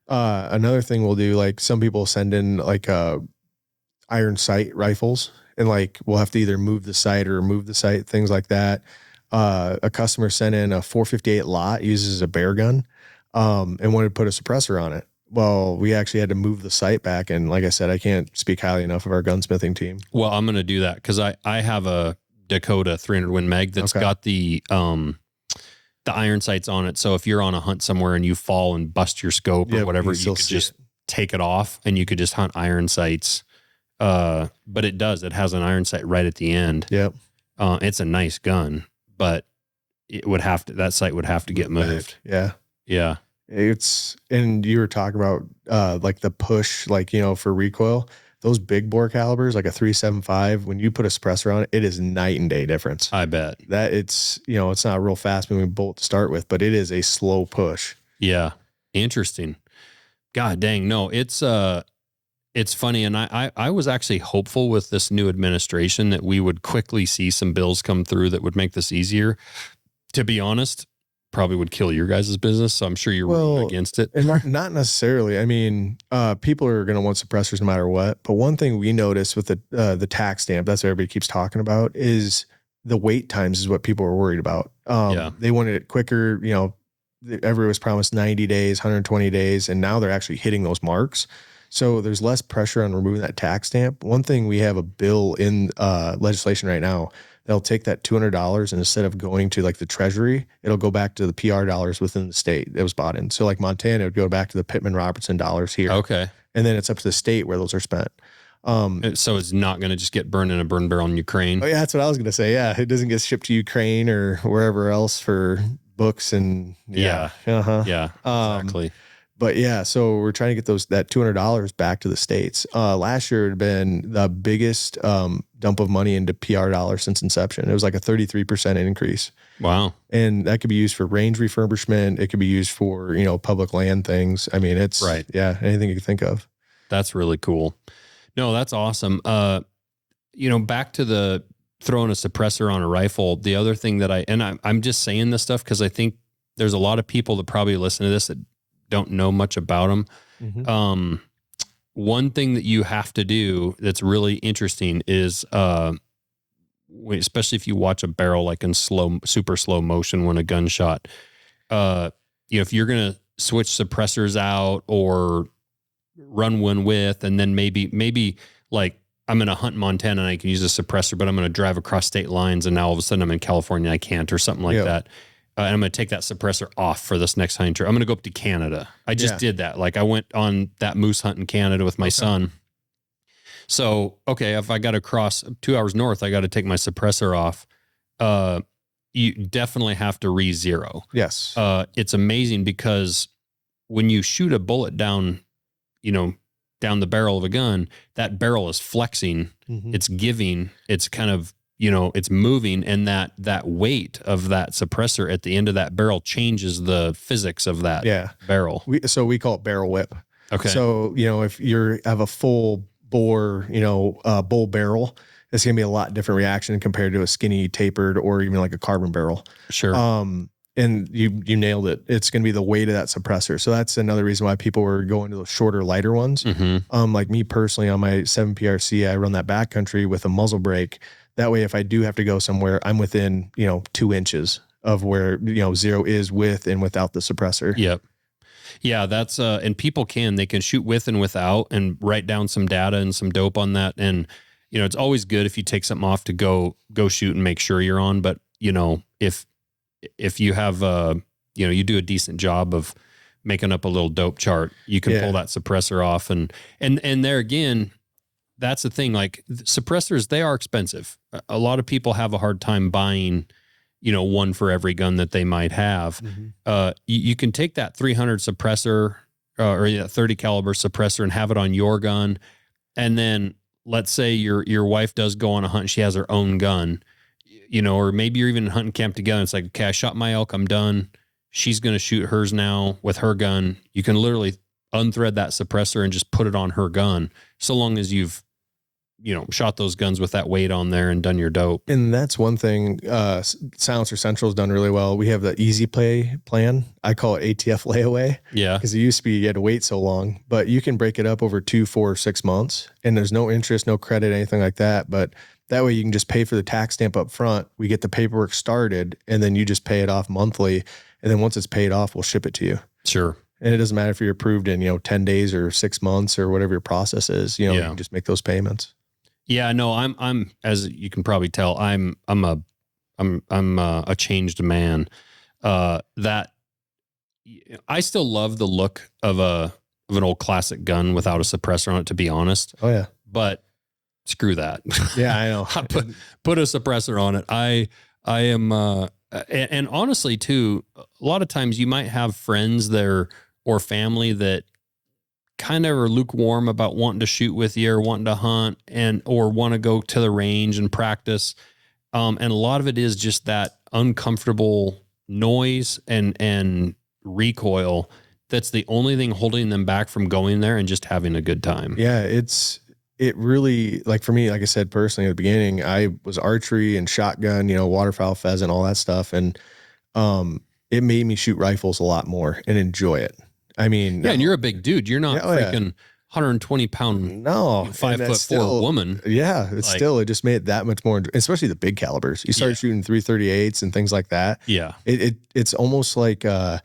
Another thing we'll do, like some people send in like iron sight rifles and like we'll have to either move the sight or remove the sight, things like that. A customer sent in a 458 lot, uses a bear gun, and wanted to put a suppressor on it. Well, we actually had to move the site back. And like I said, I can't speak highly enough of our gunsmithing team. Well, I'm going to do that because I have a Dakota 300 Win Mag that's got the iron sights on it. So if you're on a hunt somewhere and you fall and bust your scope or whatever, you could just take it off and you could just hunt iron sights. But it has an iron sight right at the end. Yep. It's a nice gun, but that sight would have to get moved. Yeah. Yeah. And you were talking about like the push, like, for recoil, those big bore calibers, like a 375, when you put a suppressor on it, it is night and day difference. I bet that it's not a real fast moving bolt to start with, but it is a slow push. Yeah. Interesting. God dang. No, it's funny. And I was actually hopeful with this new administration that we would quickly see some bills come through that would make this easier. To be honest, probably would kill your guys' business. So I'm sure you're rooting against it. And not necessarily. I mean, people are going to want suppressors no matter what. But one thing we noticed with the tax stamp, that's what everybody keeps talking about, is the wait times is what people are worried about. They wanted it quicker. Everybody was promised 90 days, 120 days, and now they're actually hitting those marks. So there's less pressure on removing that tax stamp. One thing, we have a bill in legislation right now. They'll take that $200 and instead of going to like the Treasury, it'll go back to the PR dollars within the state it was bought in. So like Montana, it would go back to the Pittman Robertson dollars here. Okay. And then it's up to the state where those are spent. So it's not going to just get burned in a burn barrel in Ukraine. Oh yeah, that's what I was going to say. Yeah, it doesn't get shipped to Ukraine or wherever else for books and Yeah, exactly. But yeah, so we're trying to get that $200 back to the states. Last year had been the biggest dump of money into PR dollars since inception. It was like a 33% increase. Wow. And that could be used for range refurbishment. It could be used for, public land things. I mean, it's right. Yeah, anything you can think of. That's really cool. No, that's awesome. Back to the throwing a suppressor on a rifle. The other thing that I'm just saying this stuff because I think there's a lot of people that probably listen to this that don't know much about them. Mm-hmm. One thing that you have to do that's really interesting is, especially if you watch a barrel like in super slow motion when a gunshot, if you're going to switch suppressors out or run one with, and then maybe like I'm going to hunt in Montana and I can use a suppressor, but I'm going to drive across state lines and now all of a sudden I'm in California, I can't, or something like that. And I'm going to take that suppressor off for this next hunting trip. I'm going to go up to Canada. I just did that. Like I went on that moose hunt in Canada with my son. So, if I got to cross 2 hours north, I got to take my suppressor off. You definitely have to re-zero. Yes. It's amazing because when you shoot a bullet down the barrel of a gun, that barrel is flexing. Mm-hmm. It's giving. It's kind of, it's moving, and that weight of that suppressor at the end of that barrel changes the physics of that barrel. So we call it barrel whip. Okay. So, if you have a full bore, bull barrel, it's going to be a lot different reaction compared to a skinny tapered or even like a carbon barrel. Sure. And you nailed it. It's going to be the weight of that suppressor. So that's another reason why people were going to those shorter, lighter ones. Mm-hmm. Like me personally on my 7PRC, I run that backcountry with a muzzle brake. That way, if I do have to go somewhere, I'm within, 2 inches of where, zero is with and without the suppressor. Yep. Yeah, that's, and people they can shoot with and without and write down some data and some dope on that. And, it's always good if you take something off to go shoot and make sure you're on. But, if you have, you do a decent job of making up a little dope chart, you can pull that suppressor off. And there again, that's the thing. Like suppressors, they are expensive. A lot of people have a hard time buying, one for every gun that they might have. Mm-hmm. You can take that 300 suppressor or 30 caliber suppressor and have it on your gun. And then let's say your wife does go on a hunt. She has her own gun, or maybe you're even hunting camp together. It's like, okay, I shot my elk. I'm done. She's going to shoot hers now with her gun. You can literally unthread that suppressor and just put it on her gun. So long as you've, shot those guns with that weight on there and done your dope. And that's one thing, Silencer Central's done really well. We have the easy play plan. I call it ATF layaway. Yeah. Because it used to be you had to wait so long, but you can break it up over 2, 4, 6 months and there's no interest, no credit, anything like that. But that way you can just pay for the tax stamp up front. We get the paperwork started and then you just pay it off monthly. And then once it's paid off, we'll ship it to you. Sure. And it doesn't matter if you're approved in, 10 days or 6 months or whatever your process is, you can just make those payments. Yeah, no, I'm as you can probably tell, I'm a changed man. That I still love the look of an old classic gun without a suppressor on it, to be honest. Oh yeah. But screw that. Yeah, I know. put a suppressor on it. I am and honestly too, a lot of times you might have friends there or family that kind of are lukewarm about wanting to shoot with you or wanting to hunt or want to go to the range and practice. And a lot of it is just that uncomfortable noise and recoil. That's the only thing holding them back from going there and just having a good time. Yeah. It really, like for me, like I said, personally at the beginning, I was archery and shotgun, waterfowl, pheasant, all that stuff. And, it made me shoot rifles a lot more and enjoy it. I mean, yeah, and you're a big dude. You're not freaking 120 pound, 5'4" woman. Yeah, it just made it that much more, especially the big calibers. You start shooting 338s and things like that. Yeah, it's almost like the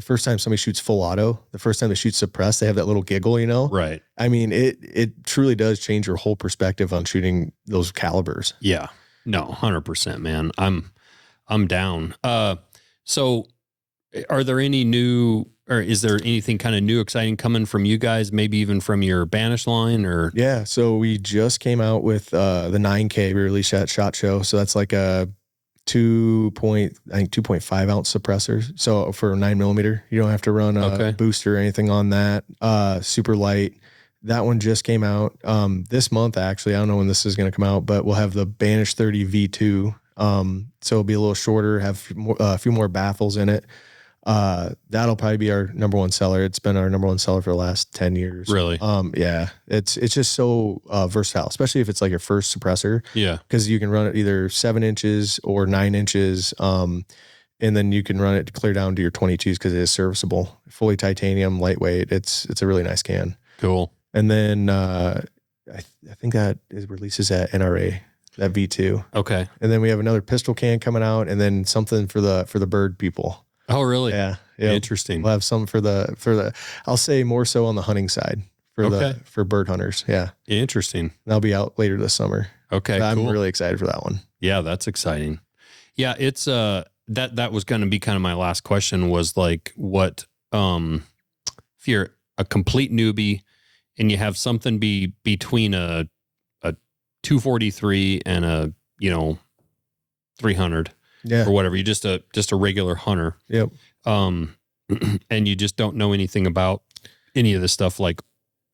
first time somebody shoots full auto, the first time they shoot suppressed, they have that little giggle, Right. I mean, it truly does change your whole perspective on shooting those calibers. Yeah. No, 100%, man. I'm down. So are there any new, or is there anything kind of new, exciting coming from you guys? Maybe even from your Banish line or? Yeah. So we just came out with the 9K. We released at SHOT Show. So that's like a 2.5 ounce suppressor. So for 9mm, you don't have to run a booster or anything on that. Super light. That one just came out this month, actually. I don't know when this is going to come out, but we'll have the Banish 30 V2. So it'll be a little shorter, have a few more baffles in it. That'll probably be our number one seller. It's been our number one seller for the last 10 years. Really? Yeah, it's just so versatile, especially if it's like your first suppressor. Yeah. Cause you can run it either 7 inches or 9 inches. And then you can run it to clear down to your 22s cause it is serviceable, fully titanium, lightweight. It's a really nice can. Cool. And then, I think that releases at NRA, that V2. Okay. And then we have another pistol can coming out and then something for the bird people. Oh, really? Yeah. Interesting. We'll have some for the, I'll say more so on the hunting side for bird hunters. Yeah. Interesting. That'll be out later this summer. Okay. I'm really excited for that one. Yeah. That's exciting. Yeah. It's, that was going to be kind of my last question was like, what, if you're a complete newbie and you have something between a 243 and a, 300. Yeah. Or whatever. You're just a regular hunter. Yep. And you just don't know anything about any of this stuff. Like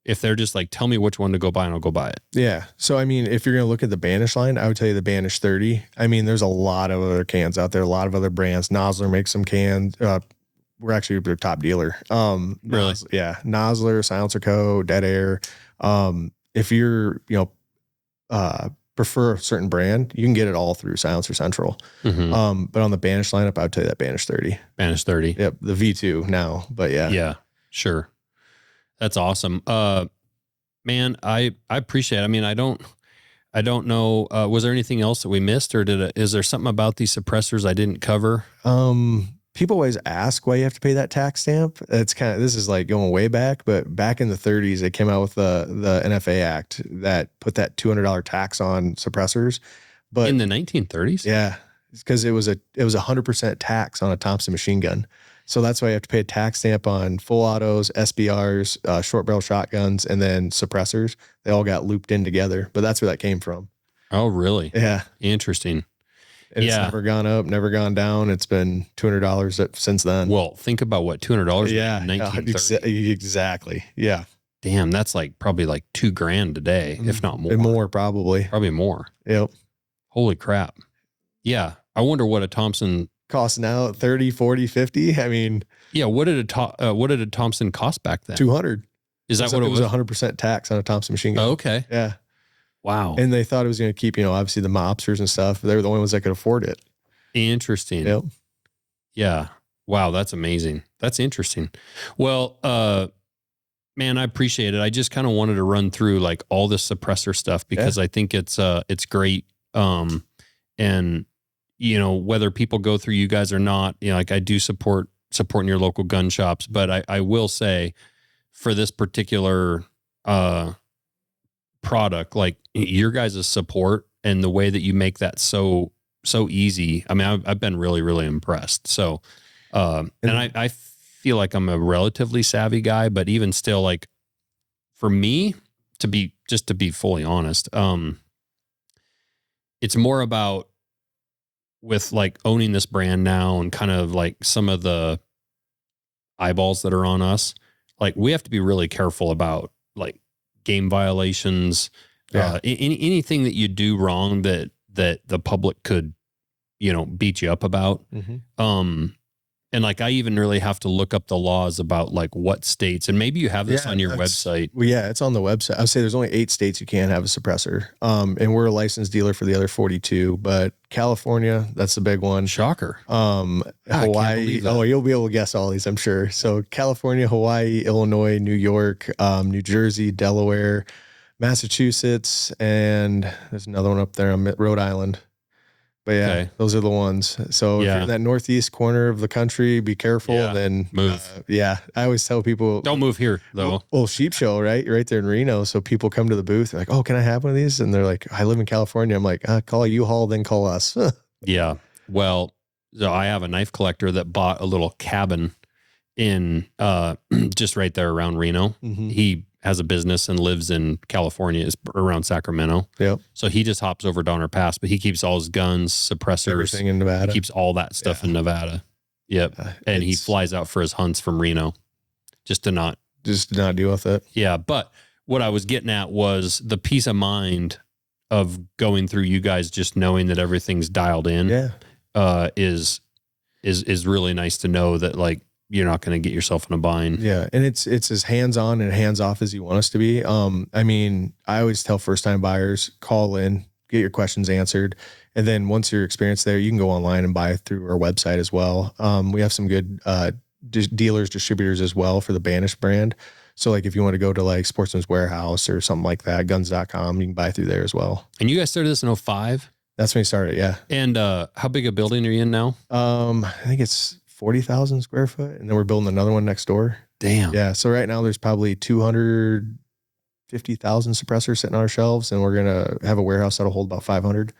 if they're just like, tell me which one to go buy and I'll go buy it. Yeah. So, I mean, if you're going to look at the Banish line, I would tell you the Banish 30. I mean, there's a lot of other cans out there, a lot of other brands. Nosler makes some cans. We're actually their top dealer. Really? Yeah. Nosler, Silencer Co., Dead Air. If you're, prefer a certain brand, you can get it all through Silencer Central. Mm-hmm. But on the Banish lineup, I would tell you that Banish 30. Banish 30. Yep. The V2 now, but yeah. Yeah, sure. That's awesome. Man, I appreciate it. I mean, I don't know. Was there anything else that we missed or is there something about these suppressors I didn't cover? People always ask why you have to pay that tax stamp. It's this is like going way back, but back in the 30s, they came out with the NFA Act that put that $200 tax on suppressors. But in the 1930s? Yeah, because it was a 100% tax on a Thompson machine gun. So that's why you have to pay a tax stamp on full autos, SBRs, short barrel shotguns, and then suppressors. They all got looped in together, but that's where that came from. Oh, really? Yeah. Interesting. And it's never gone up, never gone down. It's been $200 since then. Well, think about what $200 yeah, in 1930. Exactly. Yeah. Damn, that's probably like $2,000 today, if not more. And more, probably. Probably more. Yep. Holy crap. Yeah. I wonder what a Thompson costs now, 30, 40, 50. I mean, yeah. What did a Thompson cost back then? 200. Is that what it was? 100% tax on a Thompson machine gun. Oh, okay. Yeah. Wow. And they thought it was going to keep, obviously the mobsters and stuff. They were the only ones that could afford it. Interesting. Yep. Yeah. Wow. That's amazing. That's interesting. Well, man, I appreciate it. I just kind of wanted to run through like all this suppressor stuff because I think it's great. And whether people go through you guys or not, like I do support supporting your local gun shops. But I will say for this particular product, like your guys' support and the way that you make that so easy. I mean, I've been really, really impressed. So, and I feel like I'm a relatively savvy guy, but even still, like for me to be fully honest, it's more about with like owning this brand now and kind of like some of the eyeballs that are on us. Like we have to be really careful about like game violations, anything that you do wrong that the public could, beat you up about. And like, I even really have to look up the laws about like what states, and maybe you have this on your website. Well, yeah, it's on the website. I would say there's only 8 states you can't have a suppressor. And we're a licensed dealer for the other 42, but California, that's the big one. Shocker. Hawaii. Oh, you'll be able to guess all these, I'm sure. So California, Hawaii, Illinois, New York, New Jersey, Delaware, Massachusetts, and there's another one up there on Rhode Island. But yeah, those are the ones. So if you're in that northeast corner of the country, be careful. Then move. I always tell people, don't move here though. Well, Sheep Show, right? You're right there in Reno. So people come to the booth, they're like, "Oh, can I have one of these?" And they're like, "I live in California." I'm like, "Call U-Haul, then call us." Yeah. Well, so I have a knife collector that bought a little cabin in just right there around Reno. He has a business and lives in California, is around Sacramento. Yep. So he just hops over Donner Pass, but he keeps all his guns, suppressors, everything in Nevada. He keeps all that stuff in Nevada. Yep. And he flies out for his hunts from Reno just to not deal with it. Yeah. But what I was getting at was the peace of mind of going through you guys, just knowing that everything's dialed in. Is really nice to know that like, you're not going to get yourself in a bind. Yeah. And it's as hands-on and hands-off as you want us to be. I mean, I always tell first-time buyers, call in, get your questions answered. And then once you're experienced there, you can go online and buy through our website as well. We have some good dealers, distributors as well for the Banish brand. So like if you want to go to like Sportsman's Warehouse or something like that, guns.com, you can buy through there as well. And you guys started this in 2005? That's when you started, yeah. And how big a building are you in now? I think it's 40,000 square foot, and then we're building another one next door. Damn. Yeah. So right now there's probably 250,000 suppressors sitting on our shelves, and we're going to have a warehouse that'll hold about 500.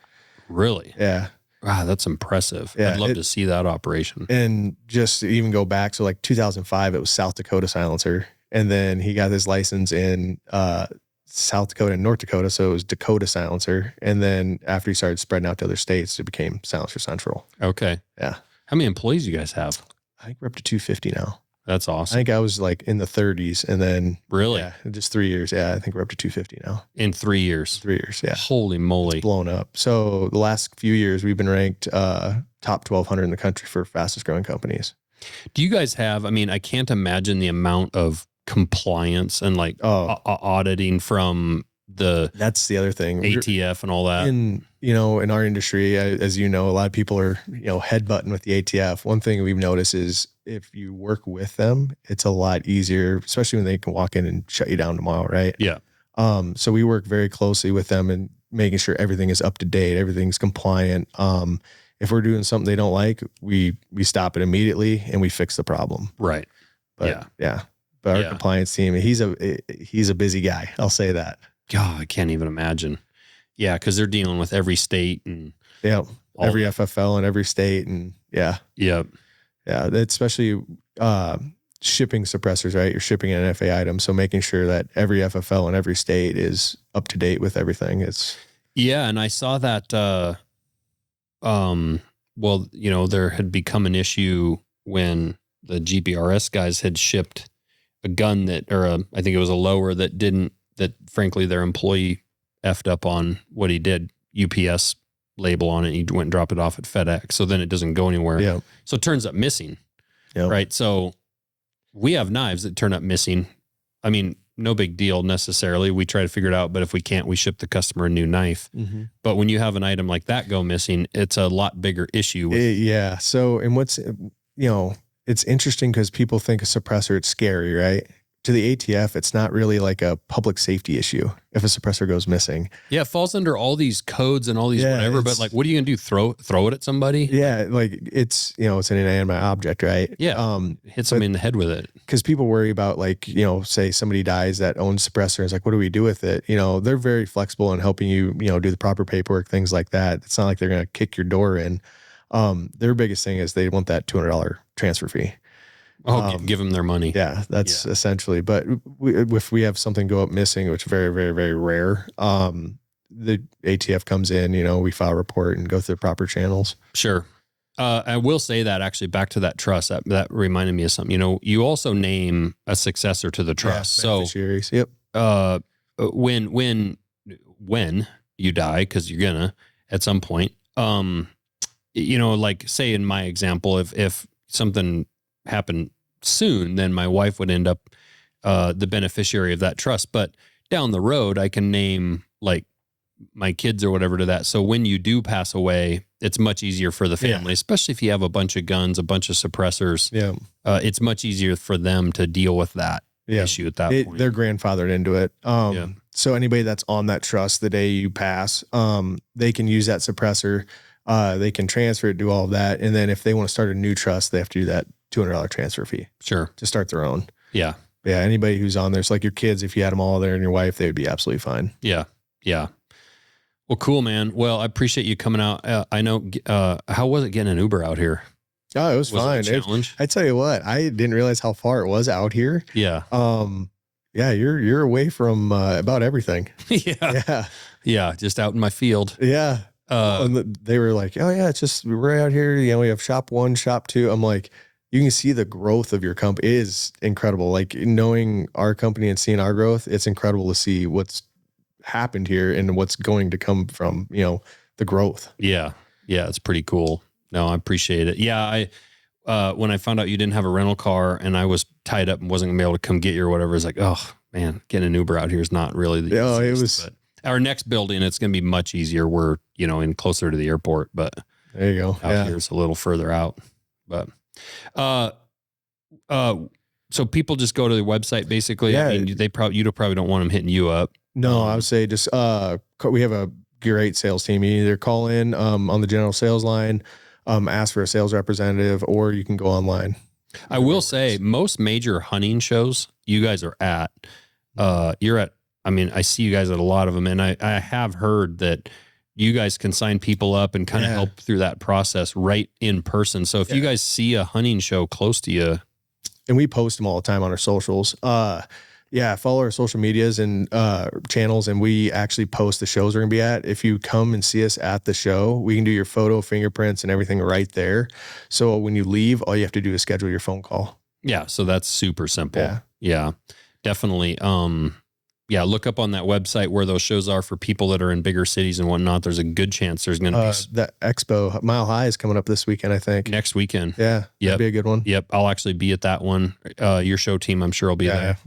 Really? Yeah. Wow, that's impressive. Yeah, I'd love to see that operation. And just to even go back, so like 2005, it was South Dakota silencer. And then he got his license in South Dakota and North Dakota, so it was Dakota silencer. And then after he started spreading out to other states, it became Silencer Central. Okay. Yeah. How many employees you guys have? I think we're up to 250 now. That's awesome. I think I was like in the 30s, and then really, just 3 years. Yeah, I think we're up to 250 now. In 3 years. 3 years. Yeah. Holy moly, it's blown up. So the last few years, we've been ranked top 1,200 in the country for fastest growing companies. Do you guys have? I mean, I can't imagine the amount of compliance and like auditing from that's the other thing, ATF and all that. In our industry, as you know, a lot of people are headbutting with the ATF. One thing we've noticed is if you work with them, it's a lot easier, especially when they can walk in and shut you down tomorrow, right? Yeah. So we work very closely with them and making sure everything is up to date, everything's compliant. If we're doing something they don't like, we stop it immediately and we fix the problem. Right. But but our compliance team, he's a busy guy. I'll say that. God, I can't even imagine. Yeah, because they're dealing with every state and every FFL in every state, and especially shipping suppressors, right? You're shipping an NFA item, so making sure that every FFL in every state is up to date with everything. And I saw that. There had become an issue when the GPRS guys had shipped a gun I think it was a lower that frankly their employee effed up on what he did, UPS label on it, and he went and dropped it off at FedEx. So then it doesn't go anywhere. Yeah. So it turns up missing. Yep. Right. So we have knives that turn up missing. I mean, no big deal necessarily. We try to figure it out, but if we can't, we ship the customer a new knife. Mm-hmm. But when you have an item like that go missing, it's a lot bigger issue. So, and what's, it's interesting because people think a suppressor, it's scary, right? to the ATF, it's not really like a public safety issue if a suppressor goes missing. Yeah, it falls under all these codes and all these whatever, but like, what are you going to do? Throw it at somebody? Yeah, like it's, it's an inanimate object, right? Yeah, hit somebody in the head with it. Because people worry about like, say somebody dies that owns suppressor. It's like, what do we do with it? They're very flexible in helping you, do the proper paperwork, things like that. It's not like they're going to kick your door in. Their biggest thing is they want that $200 transfer fee. Oh, give them their money. Yeah, that's essentially. But if we have something go up missing, which is very, very, very rare, the ATF comes in, we file a report and go through the proper channels. Sure. I will say that actually back to that trust, that reminded me of something. You also name a successor to the trust. So yep. When you die, because you're gonna at some point, like say in my example, if something happened soon, then my wife would end up the beneficiary of that trust. But down the road, I can name like my kids or whatever to that. So when you do pass away, it's much easier for the family, especially if you have a bunch of guns, a bunch of suppressors. Yeah, it's much easier for them to deal with that issue at that point. They're grandfathered into it. So anybody that's on that trust the day you pass, they can use that suppressor. They can transfer it, do all of that. And then if they want to start a new trust, they have to do that $200 transfer fee. Sure. To start their own. Yeah. Yeah. Anybody who's on there, it's like your kids, if you had them all there and your wife, they would be absolutely fine. Yeah. Yeah. Well, cool, man. Well, I appreciate you coming out. I know, how was it getting an Uber out here? Oh, it was fine. It a challenge? I tell you what, I didn't realize how far it was out here. Yeah. Yeah, you're away from about everything. Yeah. Just out in my field. Yeah. And they were like, oh yeah, it's just right out here. We have shop 1, shop 2. I'm like, you can see the growth of your company. It is incredible. Like knowing our company and seeing our growth, it's incredible to see what's happened here and what's going to come from, the growth. Yeah. Yeah. It's pretty cool. No, I appreciate it. Yeah. When I found out you didn't have a rental car and I was tied up and wasn't gonna be able to come get you or whatever, it's like, oh man, getting an Uber out here is not really the easiest. It was. But our next building, it's going to be much easier. We're, in closer to the airport, but there you go. Out here's a little further out. But, so people just go to the website basically. Yeah. I mean, you probably don't want them hitting you up. No, I would say just, we have a great sales team. You either call in, on the general sales line, ask for a sales representative, or you can go online. I will say most major hunting shows you guys are at, you're at, I see you guys at a lot of them, and I have heard that you guys can sign people up and kind of help through that process right in person. So if you guys see a hunting show close to you, and we post them all the time on our socials, follow our social medias and channels, and we actually post the shows we're gonna be at. If you come and see us at the show, we can do your photo, fingerprints, and everything right there. So when you leave, all you have to do is schedule your phone call. Yeah, so that's super simple. Yeah, definitely. Look up on that website where those shows are for people that are in bigger cities and whatnot. There's a good chance there's going to be that expo Mile High is coming up this weekend, I think. Next weekend. Yeah, that'd be a good one. Yep, I'll actually be at that one. Your show team, I'm sure, will be there.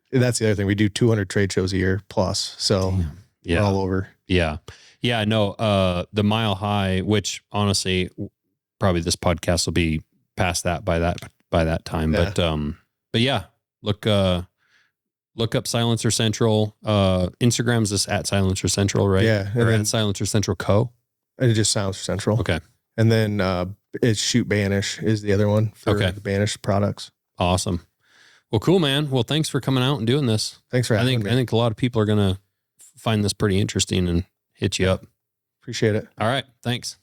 That's the other thing. We do 200 trade shows a year plus, so we're all over. Yeah, no. The Mile High, which honestly, probably this podcast will be past that by that time. Yeah. But yeah, look up Silencer Central. Instagram's just at Silencer Central, right? Yeah. Or at Silencer Central Co. It just Silencer Central. Okay. And then it's Shoot Banish is the other one for the Banish products. Awesome. Well, cool, man. Well, thanks for coming out and doing this. Thanks for having me. I think a lot of people are going to find this pretty interesting and hit you up. Appreciate it. All right. Thanks.